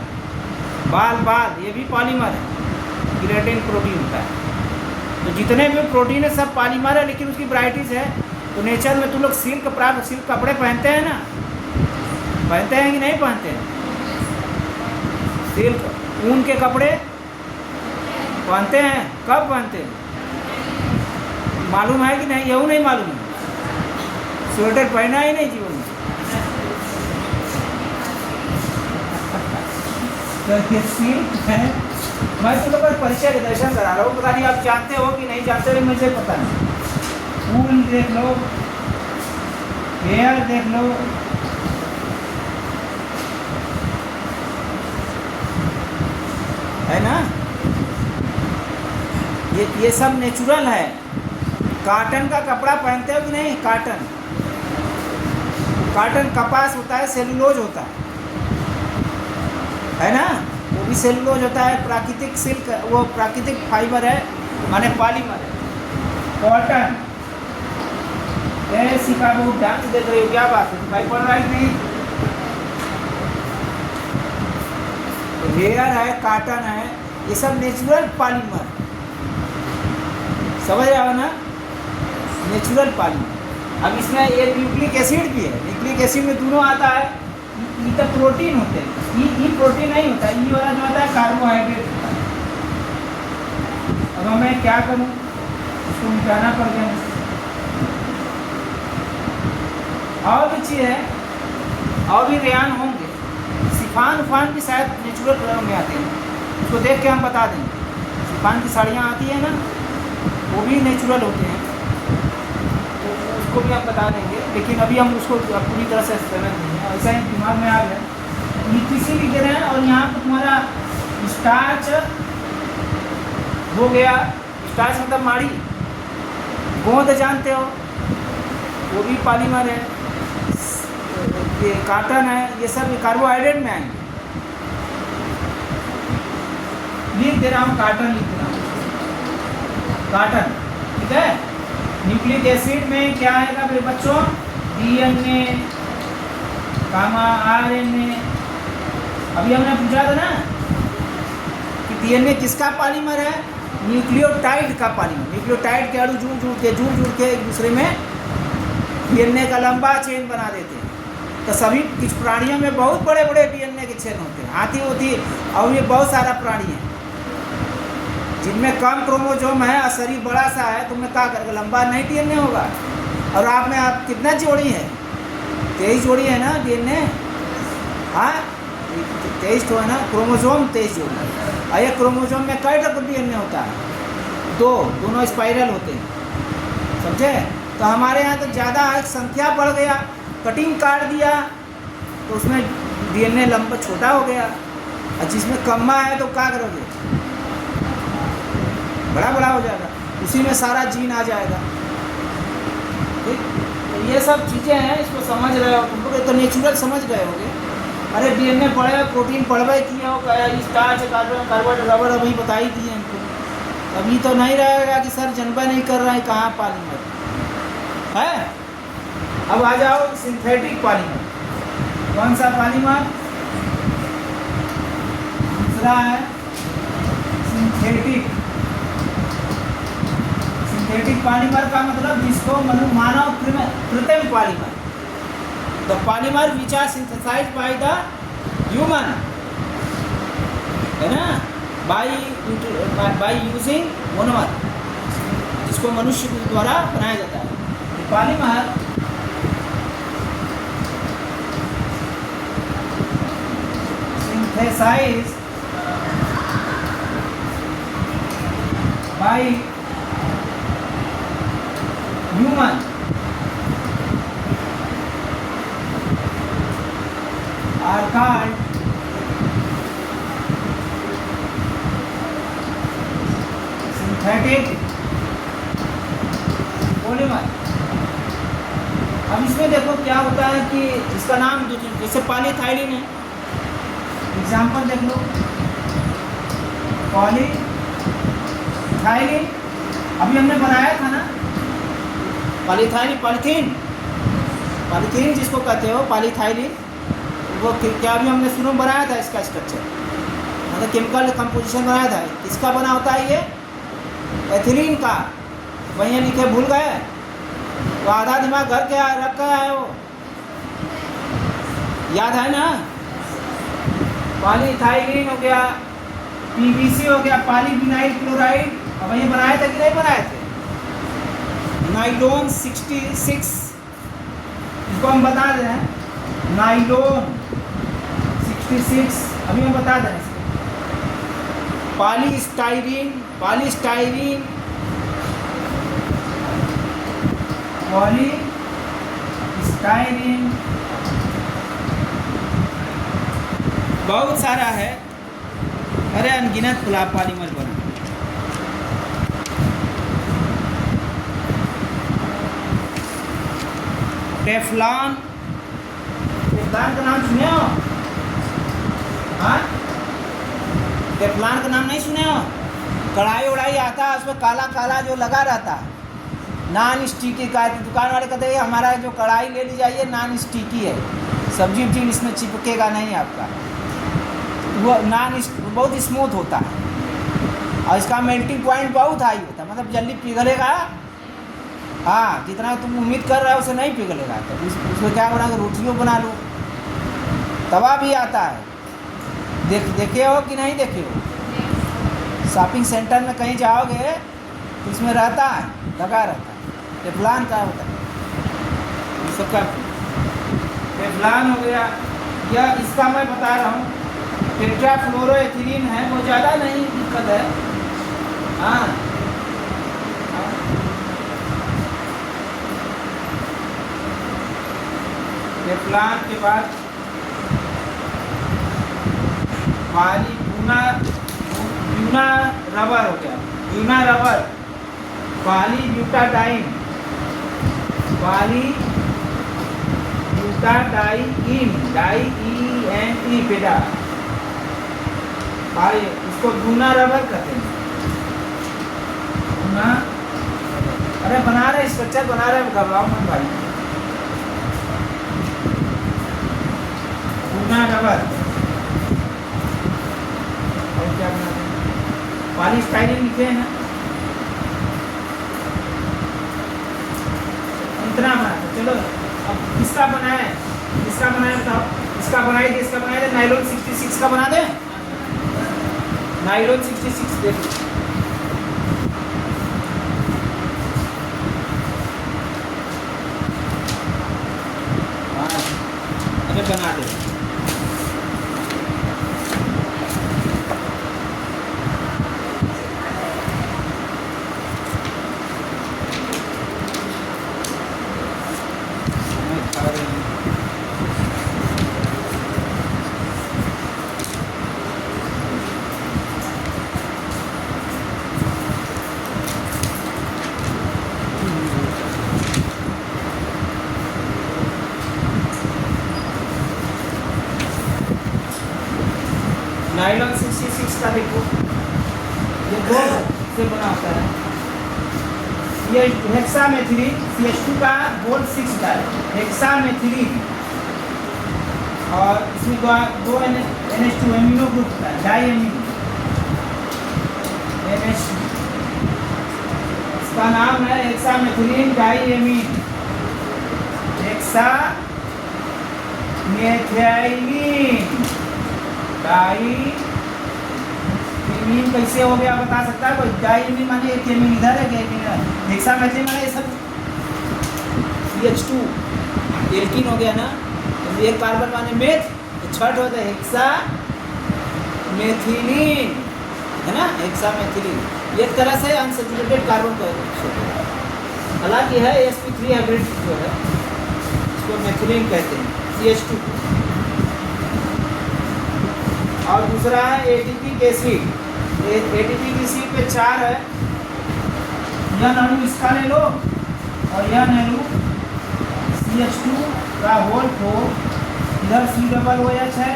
बाल, ये भी पॉलीमर है, केराटिन प्रोटीन होता है। तो जितने भी प्रोटीन है सब पॉलीमर है, लेकिन उसकी वैराइटीज है। तो नेचर में तुम लोग सिल्क कपड़े पहनते हैं ना, पहनते हैं कि नहीं पहनते हैं? सिल्क ऊन के कपड़े पहनते हैं। कब पहनते हैं मालूम है कि नहीं? यू नहीं मालूम है। स्वेटर पहना ही नहीं जीवन में। तो ये सीट है, मैं तुम लोगों को परिचय के दर्शन करा रहा हूँ, पता नहीं आप जानते हो कि नहीं जानते हो, मुझे पता नहीं। फूल देख लो, हेयर देख लो, है ना, ये सब नेचुरल है। कॉटन का कपड़ा पहनते हो कि नहीं? कॉटन कपास होता है, सेलुलोज होता है ना, वो भी सेलुलोज होता है, प्राकृतिक सिल्क, वो प्राकृतिक फाइबर है, माने पॉलीमर है। कॉटन सीखा, बहुत ध्यान से देख रहे हो, क्या बात है भाई, पढ़ रहा है नहीं? हेयर है, कॉटन है, ये सब नेचुरल पॉलीमर, समझ रहे हो ना, नेचुरल पॉलीमर। अब इसमें ये न्यूक्लिक एसिड भी है, न्यूक्लिक एसिड में दोनों आता है, ई तो प्रोटीन होते हैं, ई प्रोटीन नहीं होता, ई वाला जो होता है कार्बोहाइड्रेट होता है। अब मैं क्या करूँ, उसको मिटाना पड़ गया। और भी चीज़ है, और भी रेयान होंगे, सिफान उफान भी शायद नेचुरल कलर में आते हैं, उसको देख के हम बता देंगे। सिफान की साड़ियाँ आती है ना, वो भी नेचुरल होते हैं, तो उसको भी हम बता देंगे, लेकिन अभी हम उसको पूरी तरह से समझ नहीं है, ऐसा ही दिमाग में आ गया। ये किसी भी गिरे हैं, और यहाँ पर तुम्हारा स्टार्च हो गया, स्टार्च मतलब माड़ी, गोंद जानते हो, वो भी पॉलीमर है, ये कॉटन है, ये सब कार्बोहाइड्रेट में आएंगे। लिख दे रहा हूँ, कॉटन लिख दे रहा हूँ, कॉटन, ठीक है। न्यूक्लिक एसिड में क्या आएगा मेरे बच्चों? DNA, RNA. अभी हमने पूछा था ना कि डीएनए किसका पॉलीमर है? न्यूक्लियोटाइड का पॉलीमर। न्यूक्लियोटाइड के अणु जुड़ के एक दूसरे में डीएनए का लंबा चेन बना देते हैं। तो सभी कुछ प्राणियों में बहुत बड़े बड़े डीएनए के चेन होते हैं, हाथी होती, और ये बहुत सारा प्राणी है जिनमें कम क्रोमोसोम है और शरीर बड़ा सा है, तो मैं क्या करेगा, लंबा नहीं डीएनए होगा। और आप में आप कितना जोड़ी है? 23 जोड़ी है ना डीएनए, हाँ 23 तो है ना, क्रोमोसोम 23 जोड़ी है। और ये क्रोमोसोम में कई टक डीएनए होता है? दोनों स्पाइरल होते हैं, समझे। तो हमारे यहाँ तो ज़्यादा संख्या बढ़ गया, कटिंग काट दिया तो उसमें डीएनए लंबा छोटा हो गया, और जिसमें कम्मा है तो क्या करोगे, बड़ा हो जाएगा, उसी में सारा जीन आ जाएगा। ठीक, तो ये सब चीज़ें हैं, इसको समझ रहे हो तुम लोग, तो नेचुरल समझ गए होगे। अरे डीएनए पढ़े, प्रोटीन पढ़वे किए हो, स्टार्च, कार्बन, रबर अभी बता ही दिए हमको। अभी तो नहीं रहेगा कि सर जनबा नहीं कर रहा है, कहाँ पॉलीमर है। अब आ जाओ सिंथेटिक पॉलीमर। कौन सा पॉलीमर? दूसरा है सिंथेटिक। सिंथेटिक पॉलीमर का मतलब जिसको मानव कृत्रिम polymer, the polymer which are synthesized by the human, है ना, बाय यूजिंग मोनोमर, जिसको मनुष्य द्वारा बनाया जाता है। Polymer synthesized by human are called synthetic polymer। अब इसमें देखो क्या होता है कि इसका नाम जैसे पॉलीथाइलिन है, एग्जाम्पल देख लो, पॉलीथाइलिन अभी हमने बनाया था ना, पॉलीथीन जिसको कहते हो पॉलीथाइलिन, वो क्या अभी हमने शुरू में बनाया था इसका स्ट्रक्चर, मतलब केमिकल कंपोजिशन बनाया था। किसका बना होता है ये? एथिलीन का। वहीं लिखे भूल गए, तो आधा दिमाग घर के रख के आए हो, याद है ना। पॉलीथाइलिन हो गया, पीवीसी हो गया, पॉलीविनाइल क्लोराइड, अब ये बनाए थे कि नहीं बनाए थे? नाइलॉन 66 इसको हम बता दें नाइलोन 66, अभी हम बता दें इसको। पॉलीस्टाइरीन पॉलीस्टाइरीन बहुत सारा है, अरे अनगिनत पॉलीमर बना। टेफ्लॉन, टेफ्लॉन का नाम सुने हो? हाँ, टेफ्लॉन का नाम नहीं सुने हो? कढ़ाई उड़ाई आता है उसमें काला काला जो लगा रहता है, नॉन स्टिकी का। दुकान वाले कहते हैं हमारा जो कढ़ाई ले ली जाइए नॉन स्टिकी है, सब्जी उब्जी इसमें चिपकेगा नहीं आपका, वो बहुत स्मूथ होता है और इसका मेल्टिंग पॉइंट बहुत हाई होता है, मतलब जल्दी पिघलेगा। हाँ, जितना तुम उम्मीद कर रहे हो उसे नहीं पिघलेगा। तो उसमें क्या बना के रोटियों बना लो। तवा भी आता है, देखे हो कि नहीं देखे हो? शॉपिंग सेंटर में कहीं जाओगे तो उसमें रहता है, लगा रहता है। टेफ्लॉन का होता है ये सबका। टेफ्लॉन हो गया, या इसका मैं बता रहा हूँ टेट्राफ्लोरोएथिलीन है, वो ज़्यादा नहीं दिक्कत है। हाँ, टेफ्लॉन के बाद ब्यूना रबर हो गया, ब्यूना रबर, पॉलीब्यूटाडाइन डाई पेडा, इसको ब्यूना रबर कहते हैं। ब्यूना, अरे बना रहे स्ट्रक्चर बना रहे, घबराओ मत भाई। ब्यूना रबर और क्या बनाते हैं? पॉलीस्टाइरीन लिखे हैं ना, इतना बनाते। चलो अब किसका बनाए, किसका बनाए बताओ? इसका बनाए थे, इसका बनाए थे, नाइलोन 66 का बना दे। नाइलोन 66 देखो, अरे बना दे। नाइलॉन 66 का देखो, ये दो से बना होता है। ये हेक्सामेथिलीन CH2 का बोल्ड 6 का है, हेक्सामेथिलीन। और इसमें दो NH2 एमिनो ग्रुप होता है, डाई एमिनो NH2। इसका नाम है हेक्सामेथिलीन डाई एमीन, हेक्सामेथिलीन डाईमीन। कैसे हो गया बता सकता है कोई? डाईमीन माने एक एमीन इधर है, एक इधर। हेक्सामेथिलीन माने ये सब CH2 एल्कीन हो गया ना, तो एक कार्बन माने मेथ, तो छठ होता है हेक्सामेथिलीन, है ना, हेक्सामेथिलीन। एक तरह से अनसैचुरेटेड कार्बन का हालांकि है sp3 हाइब्रिड जो है, इसको मेथिलीन कहते हैं, CH2। और दूसरा है ATP एसिड, ATP की सीट पे 4 है। यह अणु इसका ले लो और यह अणु CH2 का होल 4, इधर C OH है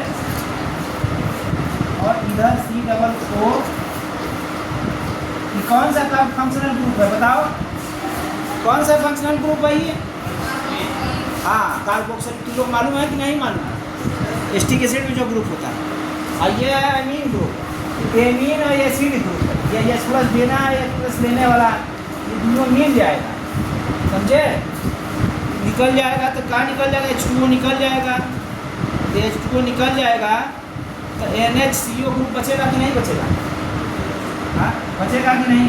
और इधर C4। ये कौन सा का फंक्शनल ग्रुप है बताओ? कौन सा फंक्शनल ग्रुप है ये? हाँ, कार्बोक्सिल की लोग मालूम है कि नहीं मालूम? एस्टिक एसिड में जो ग्रुप होता है, और ये है एमीन ग्रुप, एमीन और एसिड ग्रुप है। ये H+ देना है, H+ लेने वाला, ये दोनों मिल जाएगा, समझे? निकल जाएगा तो कहाँ निकल जाएगा? H2O निकल जाएगा, तो H2O निकल जाएगा तो NHCO ग्रुप बचेगा कि नहीं बचेगा? हाँ, बचेगा कि नहीं?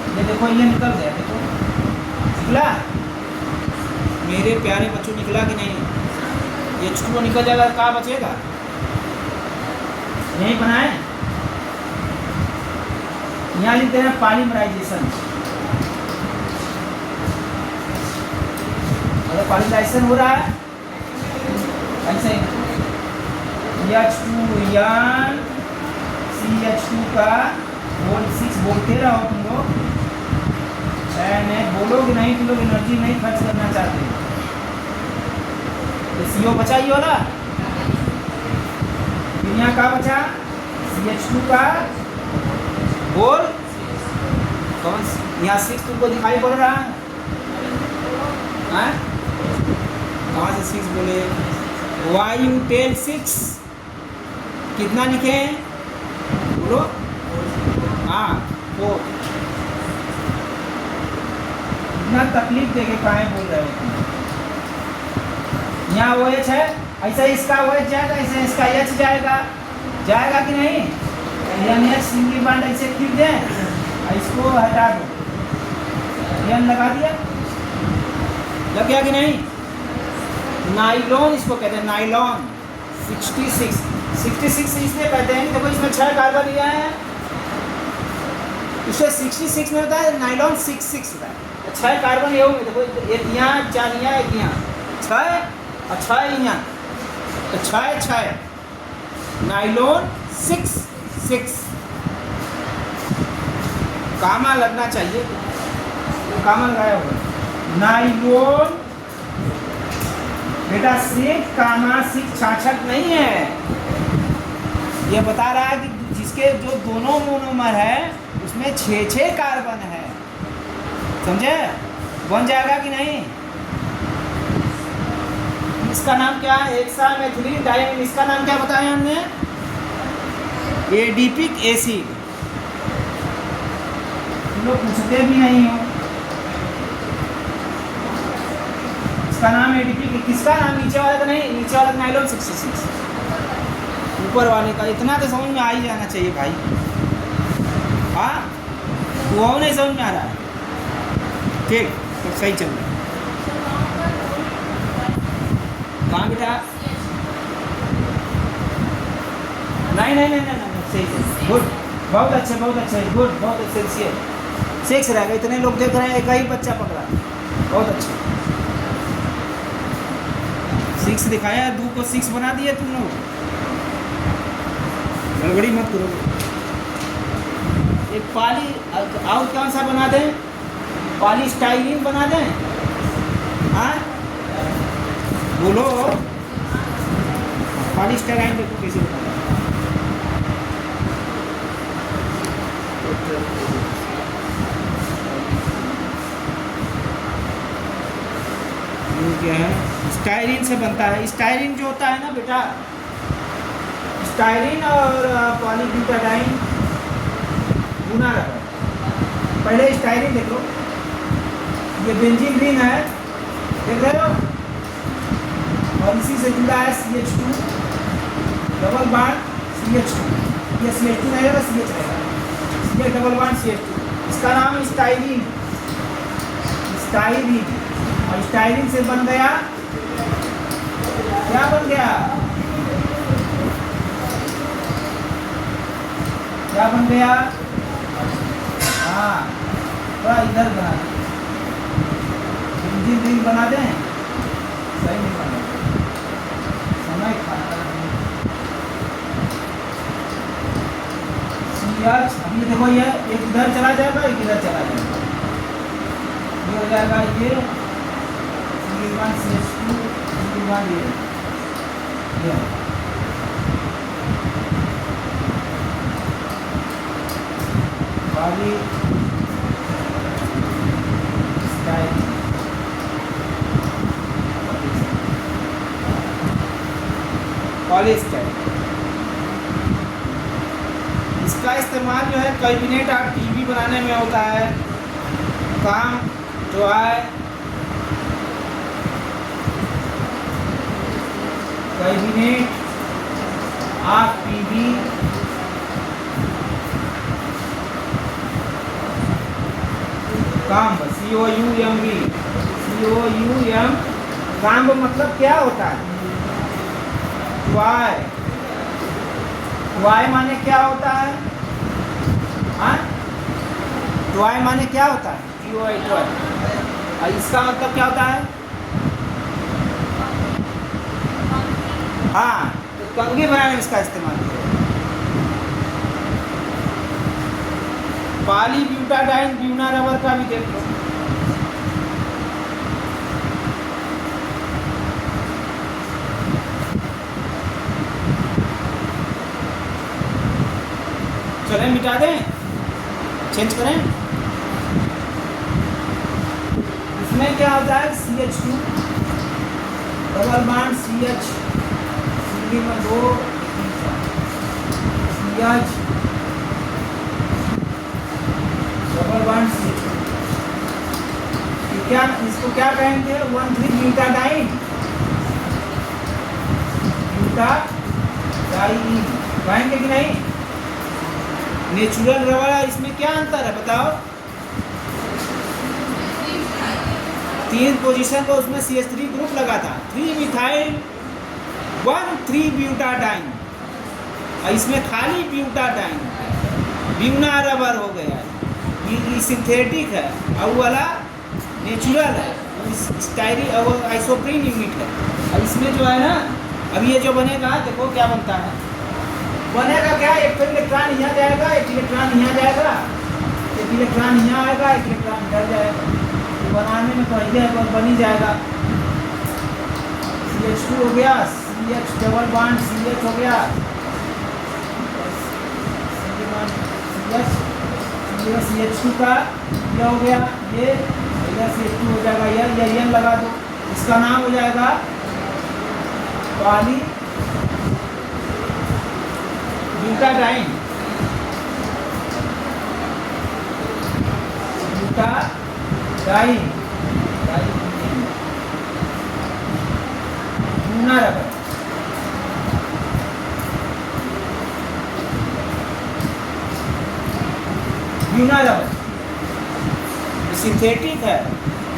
ये देखो, ये निकल गया, देखो निकला? मेरे प्यारे बच्चों निकला कि नहीं? H2O निकल जाएगा, क्या बचेगा? यही बनाए, यहाँ लिखते हैं पॉलीमराइजेशन। अगर पॉलीमराइजेशन हो रहा है ऐसे H2 CH2 का बोल 6 बोलते रहो तुम लोग, बोलोगे नहीं, तुम लोग एनर्जी नहीं खर्च करना चाहते। तो CO बचा ही वाला, फिर यहाँ का बचा CH2 का बोल कौन, यहाँ 6 तुमको दिखाई पड़ रहा है? कहाँ से 6 बोले? Why you tell 6? कितना लिखे हैं बोलो? हाँ 4। इतना तकलीफ देके काहे बोल रहे हो तुम? यहाँ OH है, ऐसा इसका OH जाएगा, ऐसे इसका H जाएगा, जाएगा कि नहीं? NH सिंगल बॉन्ड ऐसे खींच दें, इसको हटा दो, N लगा दिया, लग गया कि नहीं? नाइलॉन इसको कहते हैं, नाइलॉन 66 इसलिए कहते हैं, देखो इसमें 6 कार्बन लिया है, इसे 66 में होता है, नाइलॉन 66 होता है। 6 कार्बन ये होंगे, देखो एक यहाँ, 4 यहाँ, एक यहाँ, 6 और 6 यहाँ, तो 6 नाइलॉन 66 कामा लगना चाहिए, तो कामा लगाया होगा नाइलॉन बेटा 6 कामा 6 छाछक नहीं है, ये बता रहा है कि जिसके जो दोनों मोनोमर है उसमें 6 कार्बन है, समझे? बन जाएगा कि नहीं? इसका नाम क्या है? Hexamethylene diamine. इसका नाम क्या बताया हमने? Adipic acid. तुम लोग पूछते भी नहीं हो, इसका नाम एडिपिक, किसका नाम? नीचे वाले का नहीं, नीचे वाला नाइलॉन 66, ऊपर वाले का। इतना तो समझ में आ ही जाना चाहिए भाई। हाँ वो नहीं समझ में आ रहा है, ठीक तो सही चल रहा है। कहाँ बेटा? नहीं सही गुड, बहुत अच्छे गुड, बहुत अच्छे। 6 रहेगा, इतने लोग देख रहे हैं, एक ही बच्चा पकड़ा, बहुत अच्छे। 6 दिखाया, 2 को 6 बना दिए तुम लोग, गड़बड़ी मत करो। एक पॉली और कौन सा बना दें? पॉलीस्टाइरीन बना दें? हाँ बोलो, पॉलीस्टाइरीन देखो कैसे बना दें। क्या है? स्टाइरीन से बनता है। स्टाइरीन जो होता है ना बेटा, स्टाइरीन और पॉलीब्यूटाडाइन गुना रहता है। पहले स्टाइरीन देख लो, ये बेंजीन रिंग है, देख रहे हो, और इसी से जुड़ा है CH2 डबल बॉन्ड CH2, ये CH2 नहीं रहेगा, CH रहेगा, CH डबल बॉन्ड CH2, इसका नाम स्टाइरीन। और स्टाइरीन से बन गया, क्या बन गया? क्या बन गया? हाँ थोड़ा इधर बना दें, बेंजीन रिंग बना दें, सही नहीं बना, समय खाता है। अभी देखो ये एक इधर चला जाएगा, एक इधर चला जाएगा, ये हो जाएगा ये CH2 ये पॉलीस्टाइरीन। इसका इस्तेमाल जो है कार्बोनेट और टीवी बनाने में होता है। काम जो है कार्बोनेट ऑफ टीवी काम COUMB COUM। काम्ब मतलब क्या होता है? वाई। वाई माने क्या होता है? हाँ, ट्वाई माने क्या होता है? TOI ट्वाई। और इसका मतलब क्या होता है? हाँ, तो कंघी बनाने में इसका इस्तेमाल किया। पॉलीब्यूटाडाइन ब्यूना रबर का भी देख लो। चलें मिटा दें, चेंज करें। इसमें क्या होता है? CH2 double bond CH, single में 2 CH डबल बॉन्ड CH। क्या इसको क्या कहेंगे? 1,3-ब्यूटाडाइन। ब्यूटाडाइन कहेंगे कि नहीं? नेचुरल रबर है, इसमें क्या अंतर है बताओ? 3 पोजीशन पर उसमें CH3 ग्रुप लगा था, 3-मिथाइल 1,3-ब्यूटाडाइन, और इसमें खाली ब्यूटाडाइन, ब्यूना रबर हो गया। ये सिंथेटिक है और वो वाला नेचुरल है, स्टाइरी और आइसोप्रीन यूनिट है। और इसमें जो है ना, अब ये जो बनेगा देखो क्या बनता है। बनेगा क्या? एक तो इलेक्ट्रॉन यहाँ जाएगा, एक इलेक्ट्रॉन यहाँ जाएगा, एक इलेक्ट्रॉन यहाँ आएगा, एक इलेक्ट्रॉन इधर जाएगा। तो बनाने में पहले बन ही जाएगा। CH2 हो गया, CH डबल बॉन्ड CH हो गया, CH2 का क्या हो गया? ये इधर CH2 हो जाएगा, ये N लगा दो, इसका नाम हो जाएगा poly butadiene. Butadiene Buena rubber. Buena rubber synthetic है।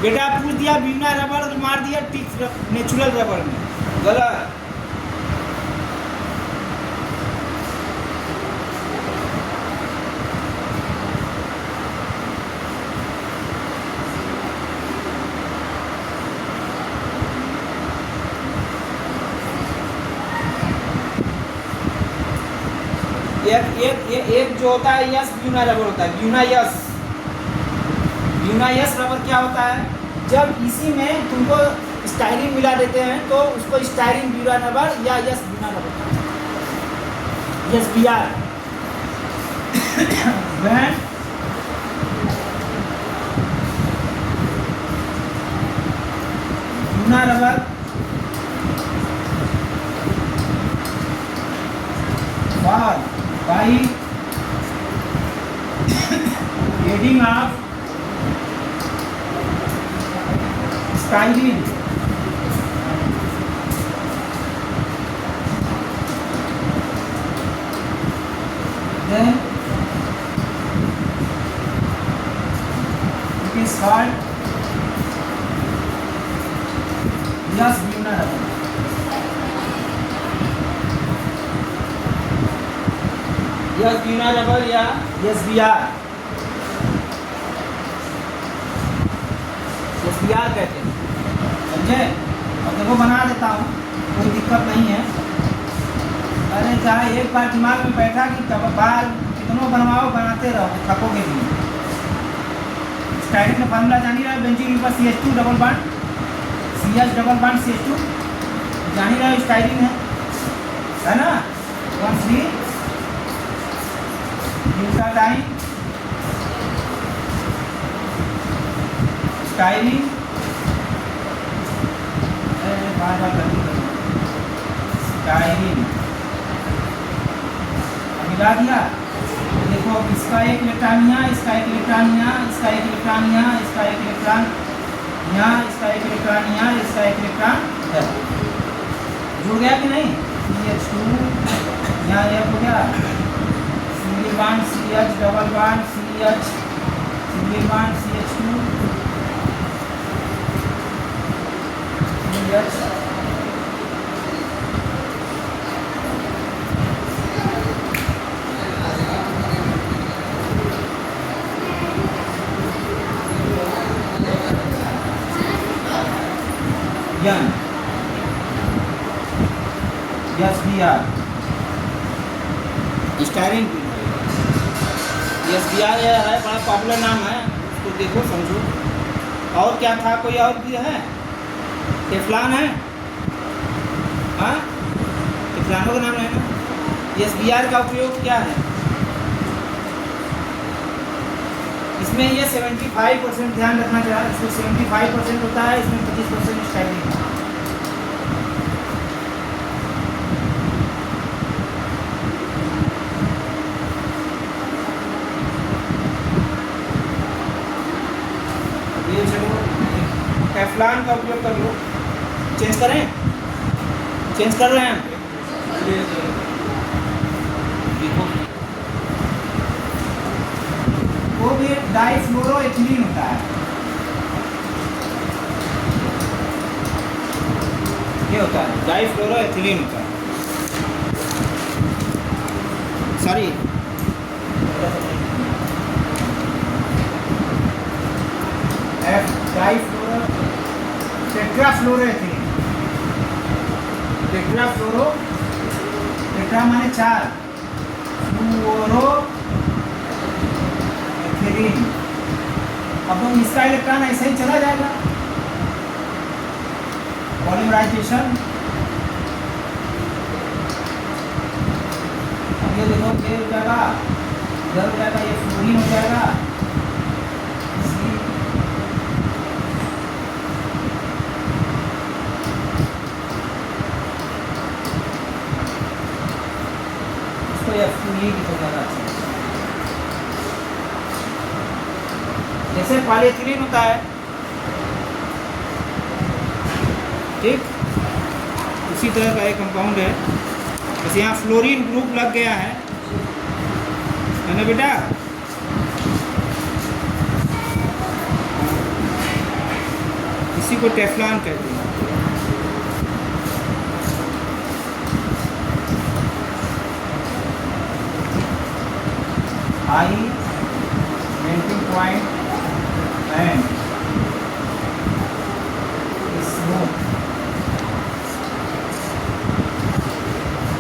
बेटा पूछ दिया ब्यूना रबर, मार दिया टिक नेचुरल रबर में, गलत। एक जो होता है यस ब्यूना रबर होता है, ब्यूना यस रबर क्या होता है? जब इसी में तुमको स्टाइरिन मिला देते हैं तो उसको स्टाइरिन ब्यूना रबर या yes Buena rubber, SBR। Buena rubber by adding of styrene then it is called yes Buena rubber. Yes Buena rubber या SBR कहते हैं, समझे? और देखो बना देता हूँ, कोई दिक्कत नहीं है। अरे चाहे एक बार दिमाग में बैठा कि बार कितनों बनवाओ, बनाते रहो, थकोगे नहीं। स्टाइरिन का फार्मूला जान ही रहा है, बेंजीन ऊपर CH2 double bond CH double bond CH2 जान ही रहा है, स्टाइरिन है ना? 1,3-ब्यूटाडाइन स्टाइरिन, स्टाइरिन मिला दिया। देखो इसका एक इलेक्ट्रॉन यहाँ, इसका एक इलेक्ट्रॉन यहाँ, इसका एक इलेक्ट्रॉन यहाँ, इसका एक इलेक्ट्रॉन यहाँ, इसका एक इलेक्ट्रॉन यहाँ, इसका एक इलेक्ट्रॉन इधर। जुड़ गया कि नहीं? CH2 यहाँ एक हो गया, single bond CH double bond CH, single bond CH2 CH यन SBR स्टायरिन SBR है, बड़ा पॉपुलर नाम है, उसको देखो समझो। और क्या था, कोई और भी है? टेफ्लॉन है, हाँ टेफ्लॉनों का नाम है ना। SBR का उपयोग क्या है इसमें? ये 75% ध्यान रखना चाहिए, इसमें 75% होता है, इसमें 25% स्टाइलिंग। ये चलो टेफ्लॉन का उपयोग कर लो। चेंज करें, चेंज कर रहे हैं देखो, वो भी डाइफ्लोरोएथिलीन होता है। ये होता है डाइफ्लोरोएथिलीन होता है, सॉरी टेट्राफ्लोरोएथिलीन। टेट्राफ्लोरो, टेट्रा माने 4, फ्लोरो एथिलीन। अब इसका इलेक्ट्रॉन ऐसे ही चला जाएगा, पॉलीमराइजेशन। अब ये देखो ये हो जाएगा, इधर हो जाएगा, ये फ्लोरीन हो जाएगा, इसको F2E की तो ज़्यादा अच्छा। जैसे पॉलीएथिलीन होता है, ठीक उसी तरह का एक कंपाउंड है, बस यहाँ फ्लोरीन ग्रुप लग गया है ना बेटा। इसी को टेफ्लॉन कहते हैं। High melting point and smooth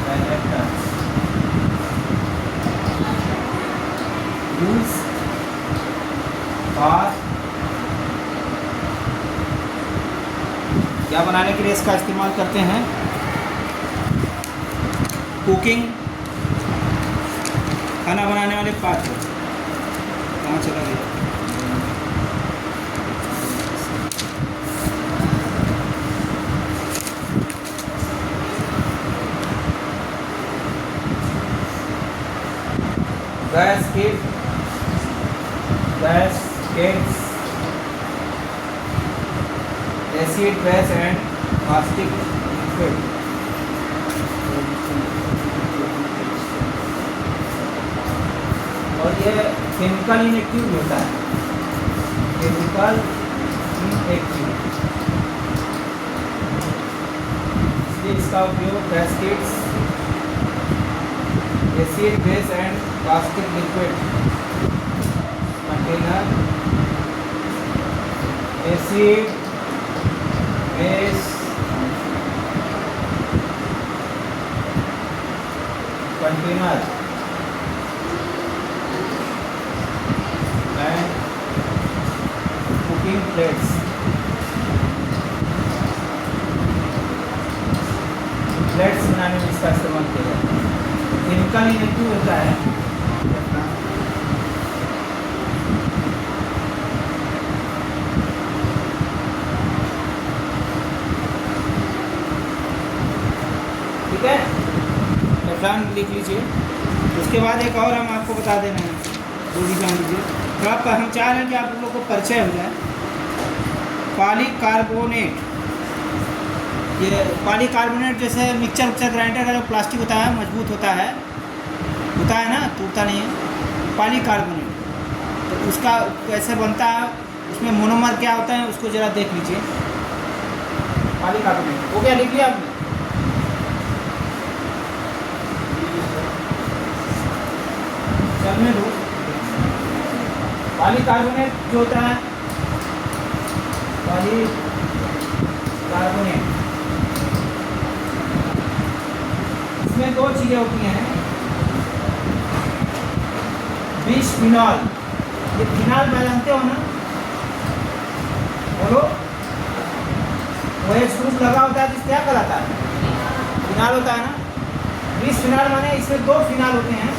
directors use for क्या बनाने के लिए इसका इस्तेमाल करते हैं? कुकिंग, खाना बनाने वाले पात्र। कहाँ चला गया? Gas kit, gas kits, acid base and caustic liquid. और ये केमिकल इनएक्टिव होता है, केमिकल इनएक्टिव, इसलिए इसका उपयोग gas kits, acid base and caustic liquid container, acid base container and cooking plates. Plates बनाने में इसका इस्तेमाल किया जाता है। केमिकल इनएक्टिव होता है, ठीक है, टेफ्लॉन लिख लीजिए। उसके बाद एक और हम आपको बता दे रहे हैं, वो भी जान लीजिए। तो आप हम चाह रहे हैं कि आप लोगों को परिचय हो जाए। पॉलीकार्बोनेट, ये पॉलीकार्बोनेट जैसे मिक्सचर ग्राइंडर का जो प्लास्टिक होता है, मजबूत होता है ना, टूटता नहीं है। पॉलीकार्बोनेट तो उसका कैसे बनता है, उसमें मोनोमर क्या होता है, उसको ज़रा देख लीजिए। पॉलीकार्बोनेट। हो गया, लिख लिया आपने? चलने दो। पॉलीकार्बोनेट जो होता है, पॉलीकार्बोनेट, इसमें दो चीजें होती हैं, बिस्फिनॉल। ये फिनॉल में जानते हो ना, बोलो। वो एक ग्रुप लगा होता है जिस क्या कहलाता है? फिनॉल होता है ना। बिस्फिनॉल माने इसमें दो फिनॉल होते हैं,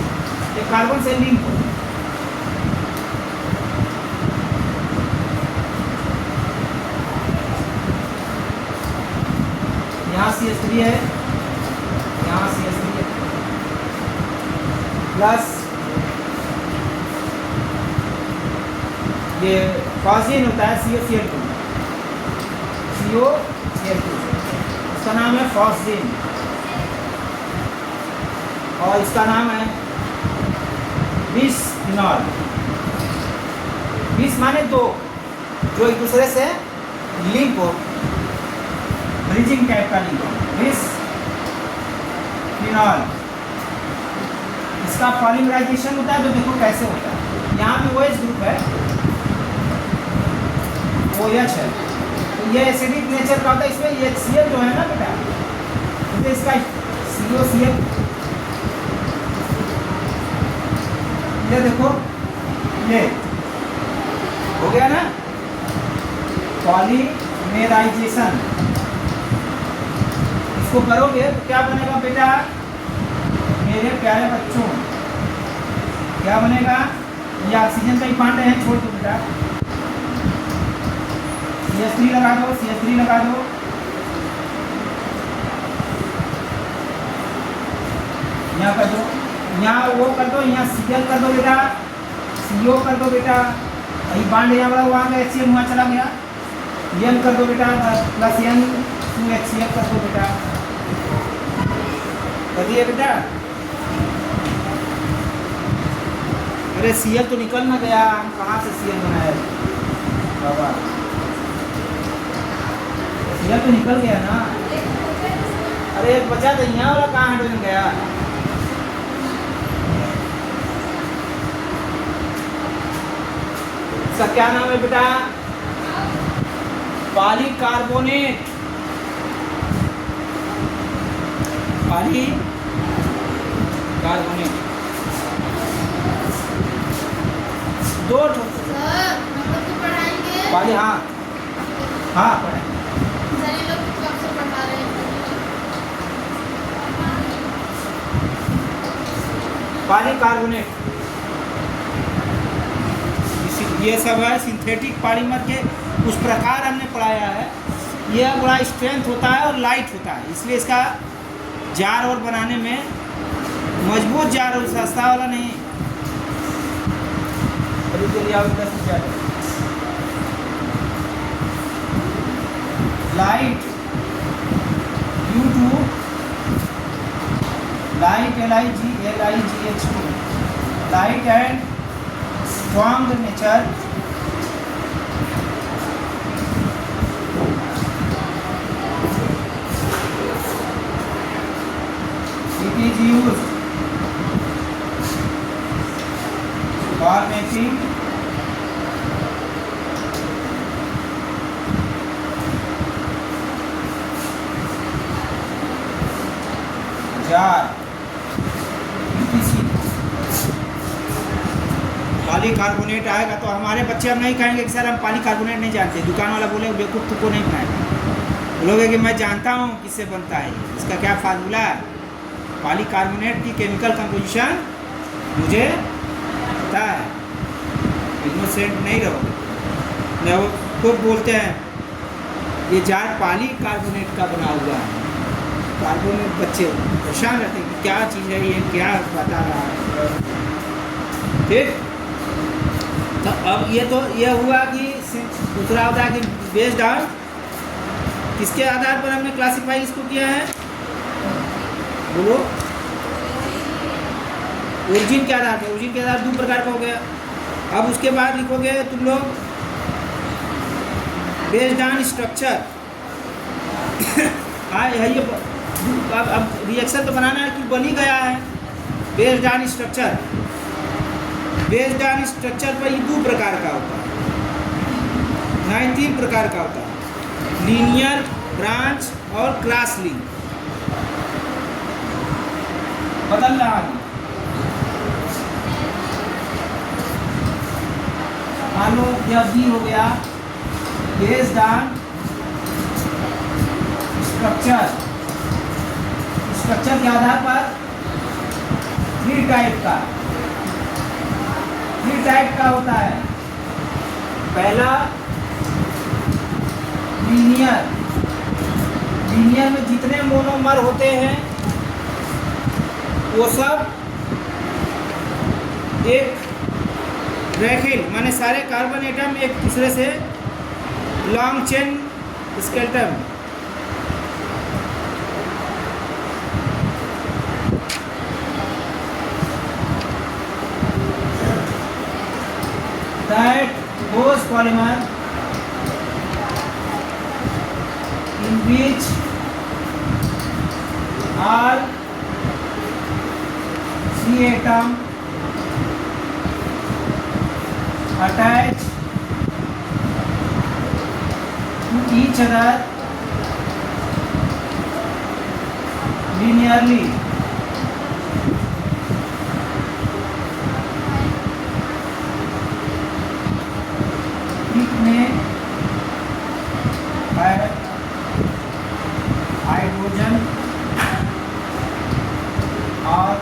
एक कार्बन से लिंक हो। यहाँ CH3 है, यहाँ CH3 है, प्लस ये फॉस्फेन होता है COCl2, इसका नाम है फॉस्फेन, और इसका नाम है बिस्फिनॉल। बिस माने दो, जो एक दूसरे से लिंक हो, ब्रिजिंग टाइप का लिंक हो, बिस्फिनॉल। इसका पॉलीमराइजेशन होता है, तो देखो कैसे होता है। यहाँ भी OH ग्रुप है, OH है, तो ये एसिडिक नेचर का होता है। इसमें HCl जो है ना बेटा, तो इसका COCl, ये देखो, ये हो गया ना पॉलीमेराइजेशन। इसको करोगे तो क्या बनेगा बेटा मेरे प्यारे बच्चों? क्या बनेगा? ये ऑक्सीजन का ही पार्ट है, छोड़ दो बेटा। CH3 लगा दो, CH3 लगा दो, यहाँ कर दो, यहाँ वो कर दो, यहाँ Cl कर दो बेटा, CO कर दो बेटा, यही बांड यहाँ वाला वहाँ का HCl वहाँ चला गया, N कर दो बेटा, प्लस N 2HCl कर दो बेटा, कर दिए बेटा। अरे Cl तो निकल ना गया, हम कहाँ से Cl बनाए बाबा? Cl तो निकल गया ना। अरे एक बचा तो यहाँ वाला कहाँ हाइड्रोजन गया? इसका क्या नाम है बेटा? पॉलीकार्बोनेट। पॉलीकार्बोनेट दो पॉली, हाँ हाँ पढ़ाएंगे। पॉलीकार्बोनेट ये सब है सिंथेटिक पॉलीमर के कुछ प्रकार हमने पढ़ाया है। यह बड़ा स्ट्रेंथ होता है और लाइट होता है, इसलिए इसका जार और बनाने में मजबूत जार और सस्ता वाला नहीं। अभी के लिए light due to light LIGH2 light and strong nature it is used for making jar polycarbonate आएगा तो हमारे बच्चे अब नहीं कहेंगे कि सर हम पॉलीकार्बोनेट नहीं जानते। दुकान वाला बोले बेवकूफ़ तुमको नहीं बनाएगा, बोलोगे कि मैं जानता हूँ किससे बनता है, इसका क्या फार्मूला है। पॉलीकार्बोनेट की केमिकल कंपोजिशन मुझे पता है, इनोसेंट नहीं रहोगे। न वो खूब बोलते हैं ये जार पॉलीकार्बोनेट का बना हुआ है। कार्बोनेट बच्चे परेशान रहते हैं कि क्या चीज़ है ये, क्या बता रहा है। ठीक, तो अब ये हुआ कि दूसरा होता है कि बेस्ड ऑन किसके आधार पर हमने क्लासिफाई इसको किया है, बोलो। ओरिजिन के आधार पर। ओरिजिन के आधार दो प्रकार का हो गया। अब उसके बाद लिखोगे तुम लोग बेस्ड ऑन स्ट्रक्चर। हाँ यही अब रिएक्शन तो बनाना है कि बन ही गया है। Based on structure, based on structure पर ये 2 प्रकार का होता है, नहीं 3 प्रकार का होता है, लीनियर, ब्रांच और क्रॉस लिंक। बदल रहा है। मान लो जब भी हो गया बेस्ड ऑन स्ट्रक्चर, स्ट्रक्चर के आधार पर 3 टाइप का होता है। पहला लीनियर, लीनियर में जितने मोनोमर होते हैं वो सब एक रैखिल, माने सारे कार्बन एटम एक दूसरे से long chain skeleton. That those polymer in which all 3 atom attach to each other linearly, में हाइड्रोजन और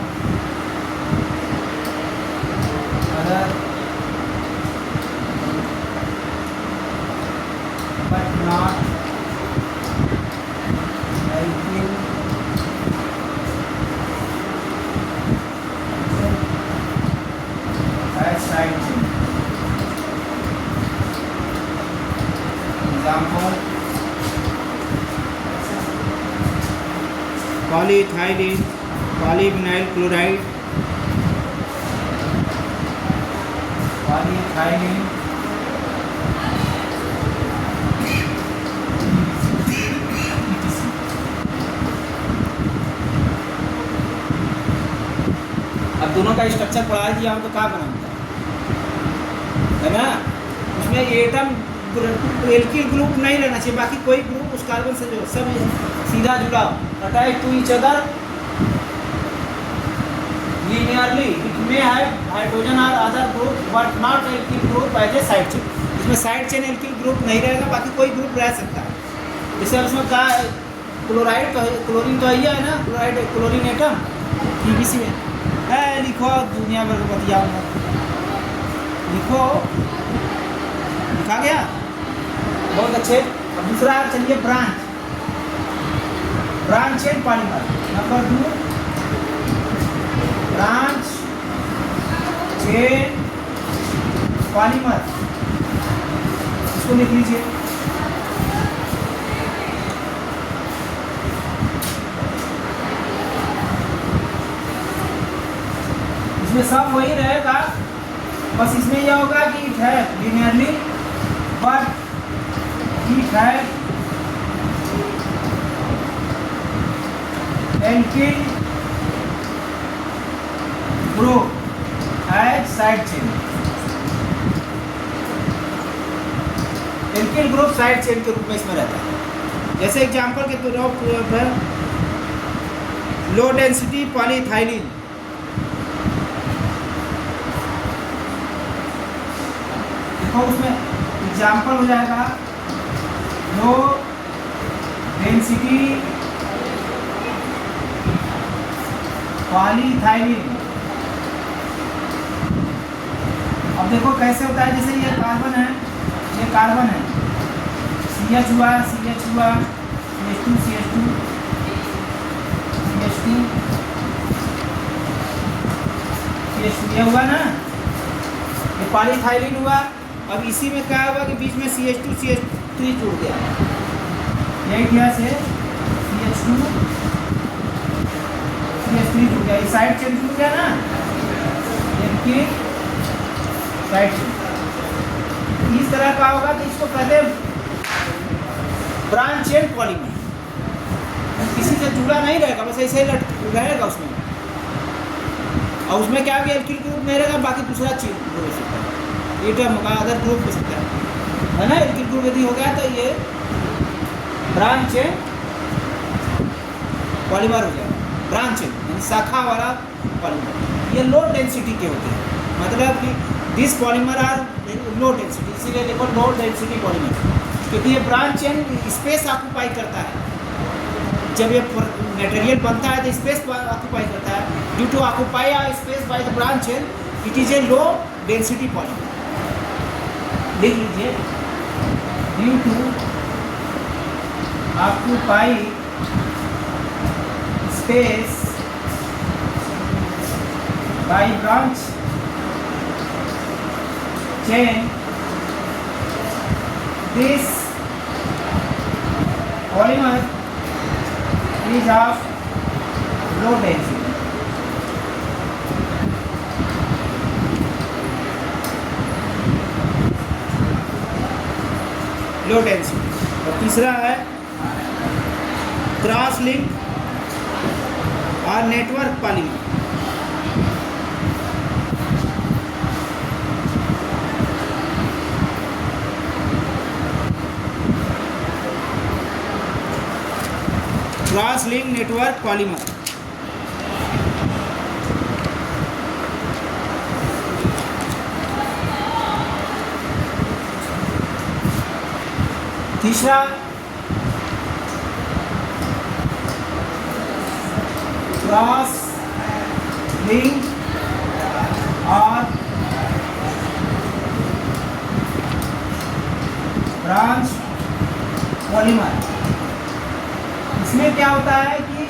other but not alkyl side chain. Example polyethylene, polyvinyl chloride, polyethylene, अब दोनों का स्ट्रक्चर पढ़ा दिया हम तो क्या बनाता है ना। उसमें एटम एल्किल ग्रुप नहीं रहना चाहिए, बाकी कोई ग्रुप उस कार्बन से जो सब सीधा जुड़ा attached to each other linearly. It may have hydrogen और other group but not alkyl group as a side chain. इसमें साइड चेन एल्किल ग्रुप नहीं रहेगा, बाकी कोई ग्रुप रह सकता है। जैसे उसमें क्या क्लोराइड तो क्लोरीन तो है ना, क्लोराइड क्लोरीन एटम पीवीसी में है। लिखो दुनिया भर को बतियाओ, लिखो, लिखा गया बहुत अच्छे। अब दूसरा चलिए branch, branch chain polymer. Number 2 branch chain polymer, इसको लिख लीजिए। इसमें सब वही रहेगा, बस इसमें यह होगा कि इट है लीनियरली बट इट है alkyl group as side chain. Alkyl group side chain के रूप में इसमें रहता है। जैसे एग्जांपल के तौर पर लो डेंसिटी पॉलीइथाइलिन, देखो उसमें एग्जाम्पल हो जाएगा लो डेंसिटी पॉलीइथाइलिन। अब देखो कैसे होता है, जैसे ये कार्बन है, ये कार्बन है, CH हुआ, CH हुआ, CH2 CH2 CH2 CH2 ये हुआ ना, ये पॉलीइथाइलिन हुआ। अब इसी में क्या हुआ कि बीच में CH2 CH3 जुड़ गया, यही गैस है CH2 CH3 जुड़ गया, ये साइड चेन जुड़ गया ना, इनकी साइड चेन इस तरह का होगा कि इसको कहते हैं ब्रांच चेन पॉलीमर। किसी से जुड़ा नहीं रहेगा, बस ऐसे ही रहेगा उसमें। और उसमें क्या कि एल्किल ग्रुप नहीं रहेगा, बाकी दूसरा चीज हो सकता है, एटम होगा, अदर ग्रुप हो सकता है ना। एल्किल ग्रुप यदि हो गया तो ये ब्रांच पॉलीमर हो जाएगा, ब्रांच यानी शाखा वाला पॉलीमर। ये लो डेंसिटी के होते हैं, मतलब कि this polymer are low density, इसीलिए देखो लो डेंसिटी पॉलीमर, क्योंकि ये ब्रांच चेन स्पेस ऑक्यूपाई करता है। जब ये मटेरियल बनता है तो स्पेस ऑक्यूपाई करता है। Due to occupy space by the branch chain, it is a low density polymer. लिख लीजिए, due to occupy space by branch chain, this polymer is of low density. Low density. और तीसरा है cross link और network polymer. Cross link network polymer. तीसरा cross link और branch polymer. इसमें क्या होता है कि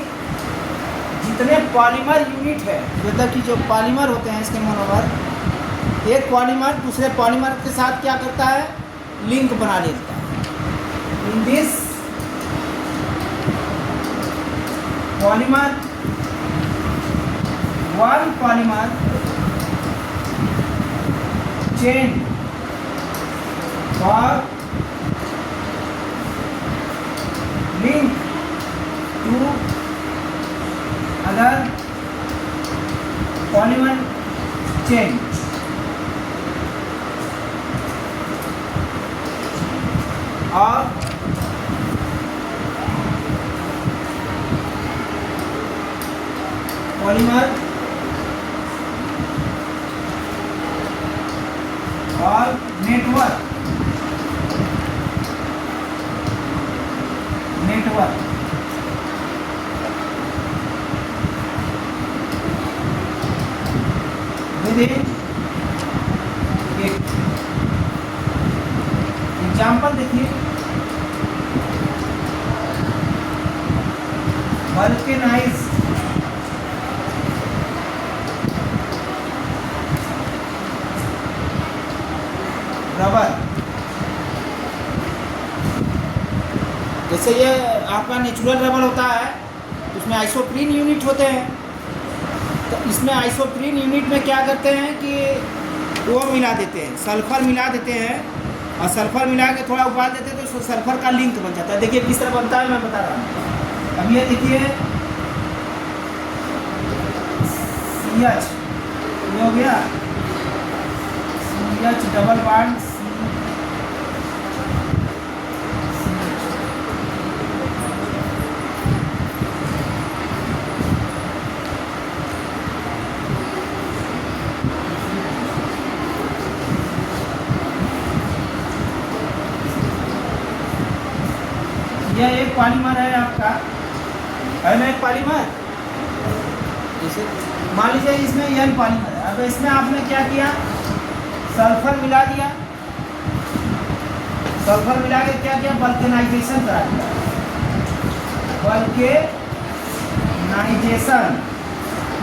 जितने पॉलीमर यूनिट है, मतलब कि जो पॉलीमर होते हैं इसके मोनोमर, एक पॉलीमर दूसरे पॉलीमर के साथ क्या करता है, लिंक बना लेता है। In this polymer, one polymer chain for link to other polymer chain, और पॉलीमर और नेटवर्क एग्जाम्पल देखिए, वल्केनाइज रबर। जैसे ये आपका नेचुरल रबर होता है, उसमें आइसोप्रीन यूनिट होते हैं। तो इसमें आइसोप्रीन यूनिट में क्या करते हैं कि वो मिला देते हैं, सल्फर मिला देते हैं, और सल्फर मिला के थोड़ा उबाल देते हैं तो सल्फर का लिंक बन जाता है। देखिए किस तरह बनता है, मैं बता रहा हूँ। अब ये देखिए CH, ये हो गया CH डबल बॉन्ड यह एक पॉलीमर है आपका, है ना, एक पॉलीमर। जैसे मान लीजिए इसमें यह पॉलीमर है। अब इसमें आपने क्या किया, सल्फर मिला दिया, सल्फर मिला के क्या किया, वल्केनाइजेशन करा दिया, वल्केनाइजेशन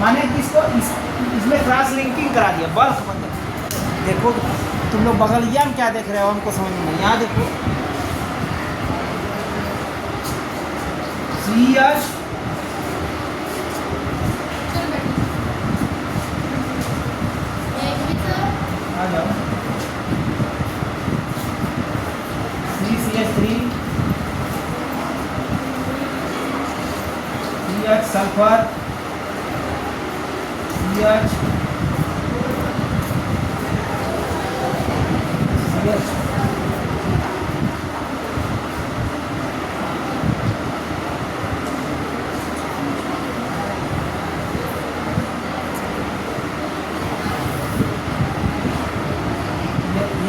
माने किसको, इसमें क्रॉस लिंकिंग करा दिया, बल्क मतलब। देखो तुम लोग बगलिया में क्या देख रहे हो, हमको समझ में नहीं। यहाँ देखो CH आ जाओ, CH3 सल्फर CH ये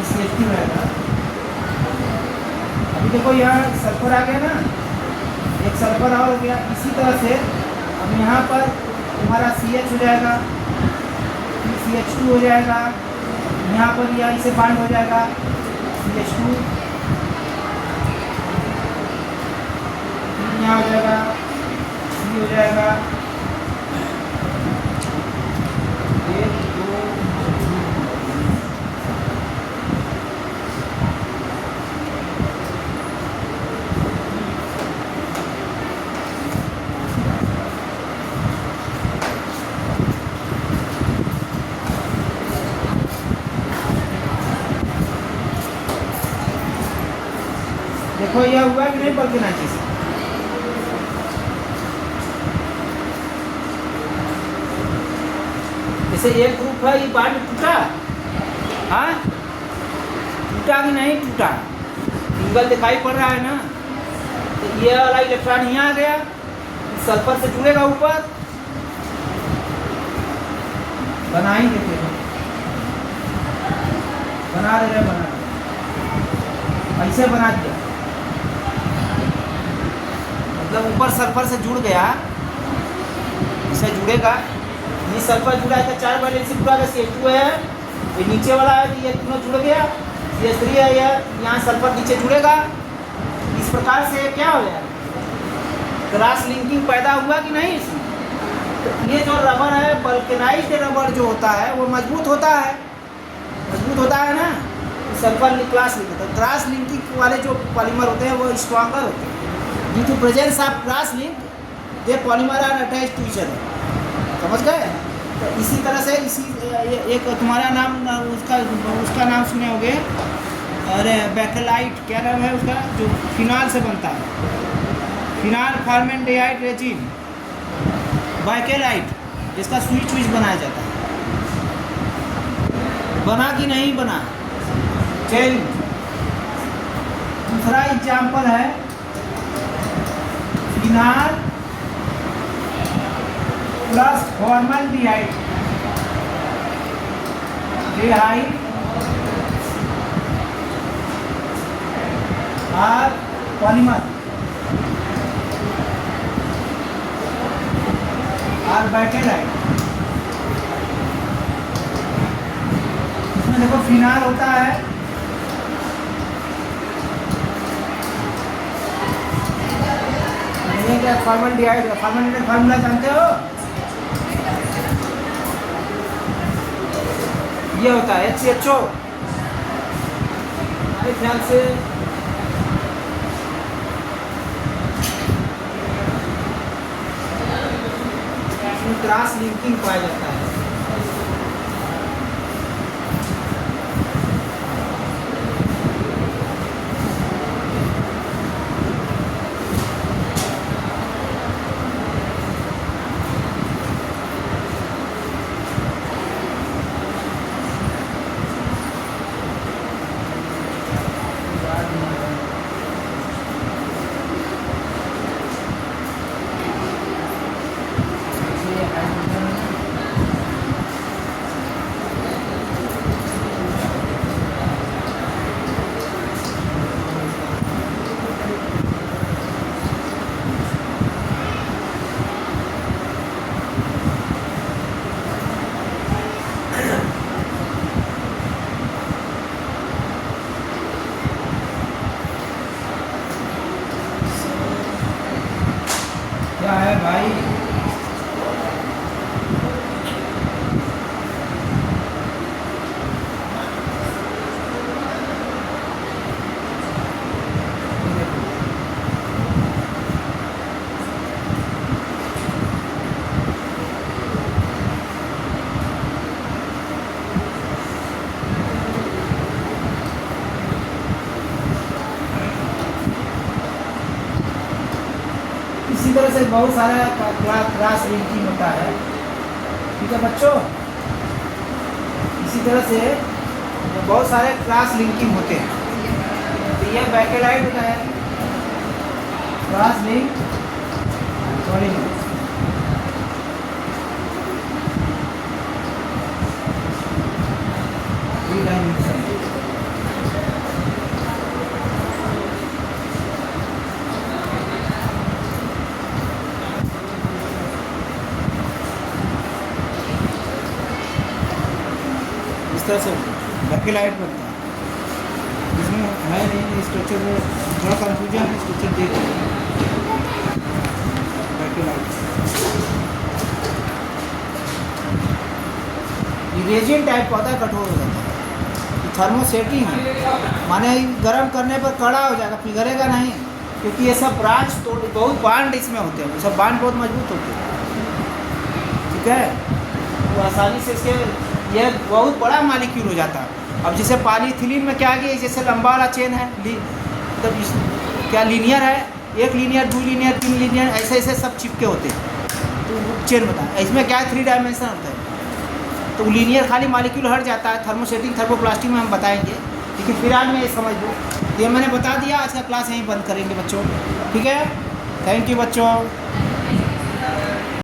CH2 रहेगा। अभी देखो यहाँ सल्फर आ गया ना, एक सल्फर और हो गया। इसी तरह से अब यहाँ पर तुम्हारा CH हो जाएगा, CH2 हो जाएगा, यहाँ पर यह इसे बाइंड हो जाएगा CH2, यहाँ हो जाएगा C हो जाएगा, 1 2 देखो यह हुआ कि नहीं बल्कि ना चीज। जैसे एक ग्रुप है, ये बांड टूटा, हाँ टूटा कि नहीं टूटा, सिंगल दिखाई पड़ रहा है ना, तो ये वाला इलेक्ट्रॉन यहाँ आ गया, सल्फर से जुड़ेगा ऊपर, बना ही देते हैं, बना दे रहे, बना ऐसे बना दिया, मतलब ऊपर सल्फर से जुड़ गया, इसे जुड़ेगा, ये सल्फर जुड़ा है तो 4 वैलेंसी जुड़ा है, CH2 है, ये नीचे वाला है तो ये दोनों जुड़ गया, CH3 है, ये यहाँ सल्फर नीचे जुड़ेगा। इस प्रकार से क्या हो गया, क्रॉस लिंकिंग पैदा हुआ कि नहीं इसमें। तो ये जो रबर है, वल्केनाइज्ड रबर जो होता है वो मजबूत होता है, मजबूत होता है ना, सल्फर क्रॉस लिंकिंग, तो क्रॉस लिंकिंग वाले जो पॉलीमर होते हैं वो स्ट्रॉन्गर होते हैं। Due to presence of cross link the polymer are attached to each other, समझ गए। तो इसी तरह से इसी एक तुम्हारा नाम उसका नाम सुने होंगे, अरे बैकेलाइट, क्या नाम है उसका, जो फिनाल से बनता है, फिनाल फॉर्मेल्डिहाइड रेजिन, बैकेलाइट, जिसका स्विच बनाया जाता है, बना कि नहीं बना। चलिए दूसरा एग्जाम्पल है फिनाल प्लस फॉर्मल्डिहाइड और पॉलीमर और बैकेलाइट। इसमें देखो फिनाल होता है, क्या फॉर्मल्डिहाइड, फॉर्मल्डिहाइड फार्मूला जानते हो, ये होता है HCHO, मेरे ख्याल से क्रॉस लिंकिंग पाया जाता है। से बहुत सारा क्रॉस लिंकिंग होता है, ठीक है बच्चों। इसी तरह से बहुत सारे क्रॉस लिंकिंग होते हैं। तो यह बैकेलाइट होता है, क्रॉस लिंक पॉलीमर। इस तरह से बैकेलाइट बनता है। इसमें है नहीं स्ट्रक्चर में थोड़ा कन्फ्यूजन है, स्ट्रक्चर देख बैकेलाइट। रेजिन टाइप का होता है, कठोर हो जाता है। थर्मोसेटिंग है, माने गर्म करने पर कड़ा हो जाएगा, पिघलेगा नहीं, क्योंकि ये सब ब्रांच तो बहुत बांड इसमें होते हैं, सब बांड बहुत मजबूत होते हैं, ठीक है। तो आसानी से इसके ये बहुत बड़ा मालिक्यूल हो जाता है। अब जैसे पॉलीइथिलीन में क्या है, जैसे लंबा वाला चेन है, मतलब क्या लीनियर है, एक लीनियर, दो लीनियर, तीन लीनियर, ऐसे ऐसे सब चिपके होते हैं, तो चेन बता। इसमें क्या है, 3 डायमेंशन होता है, तो लीनियर खाली मालिक्यूल हट जाता है। थर्मोसेटिंग थर्मोप्लास्टिक में हम बताएंगे, लेकिन फिलहाल में ये समझ लो। तो ये मैंने बता दिया। आज का क्लास यहीं बंद करेंगे बच्चों, ठीक है। थैंक यू बच्चों।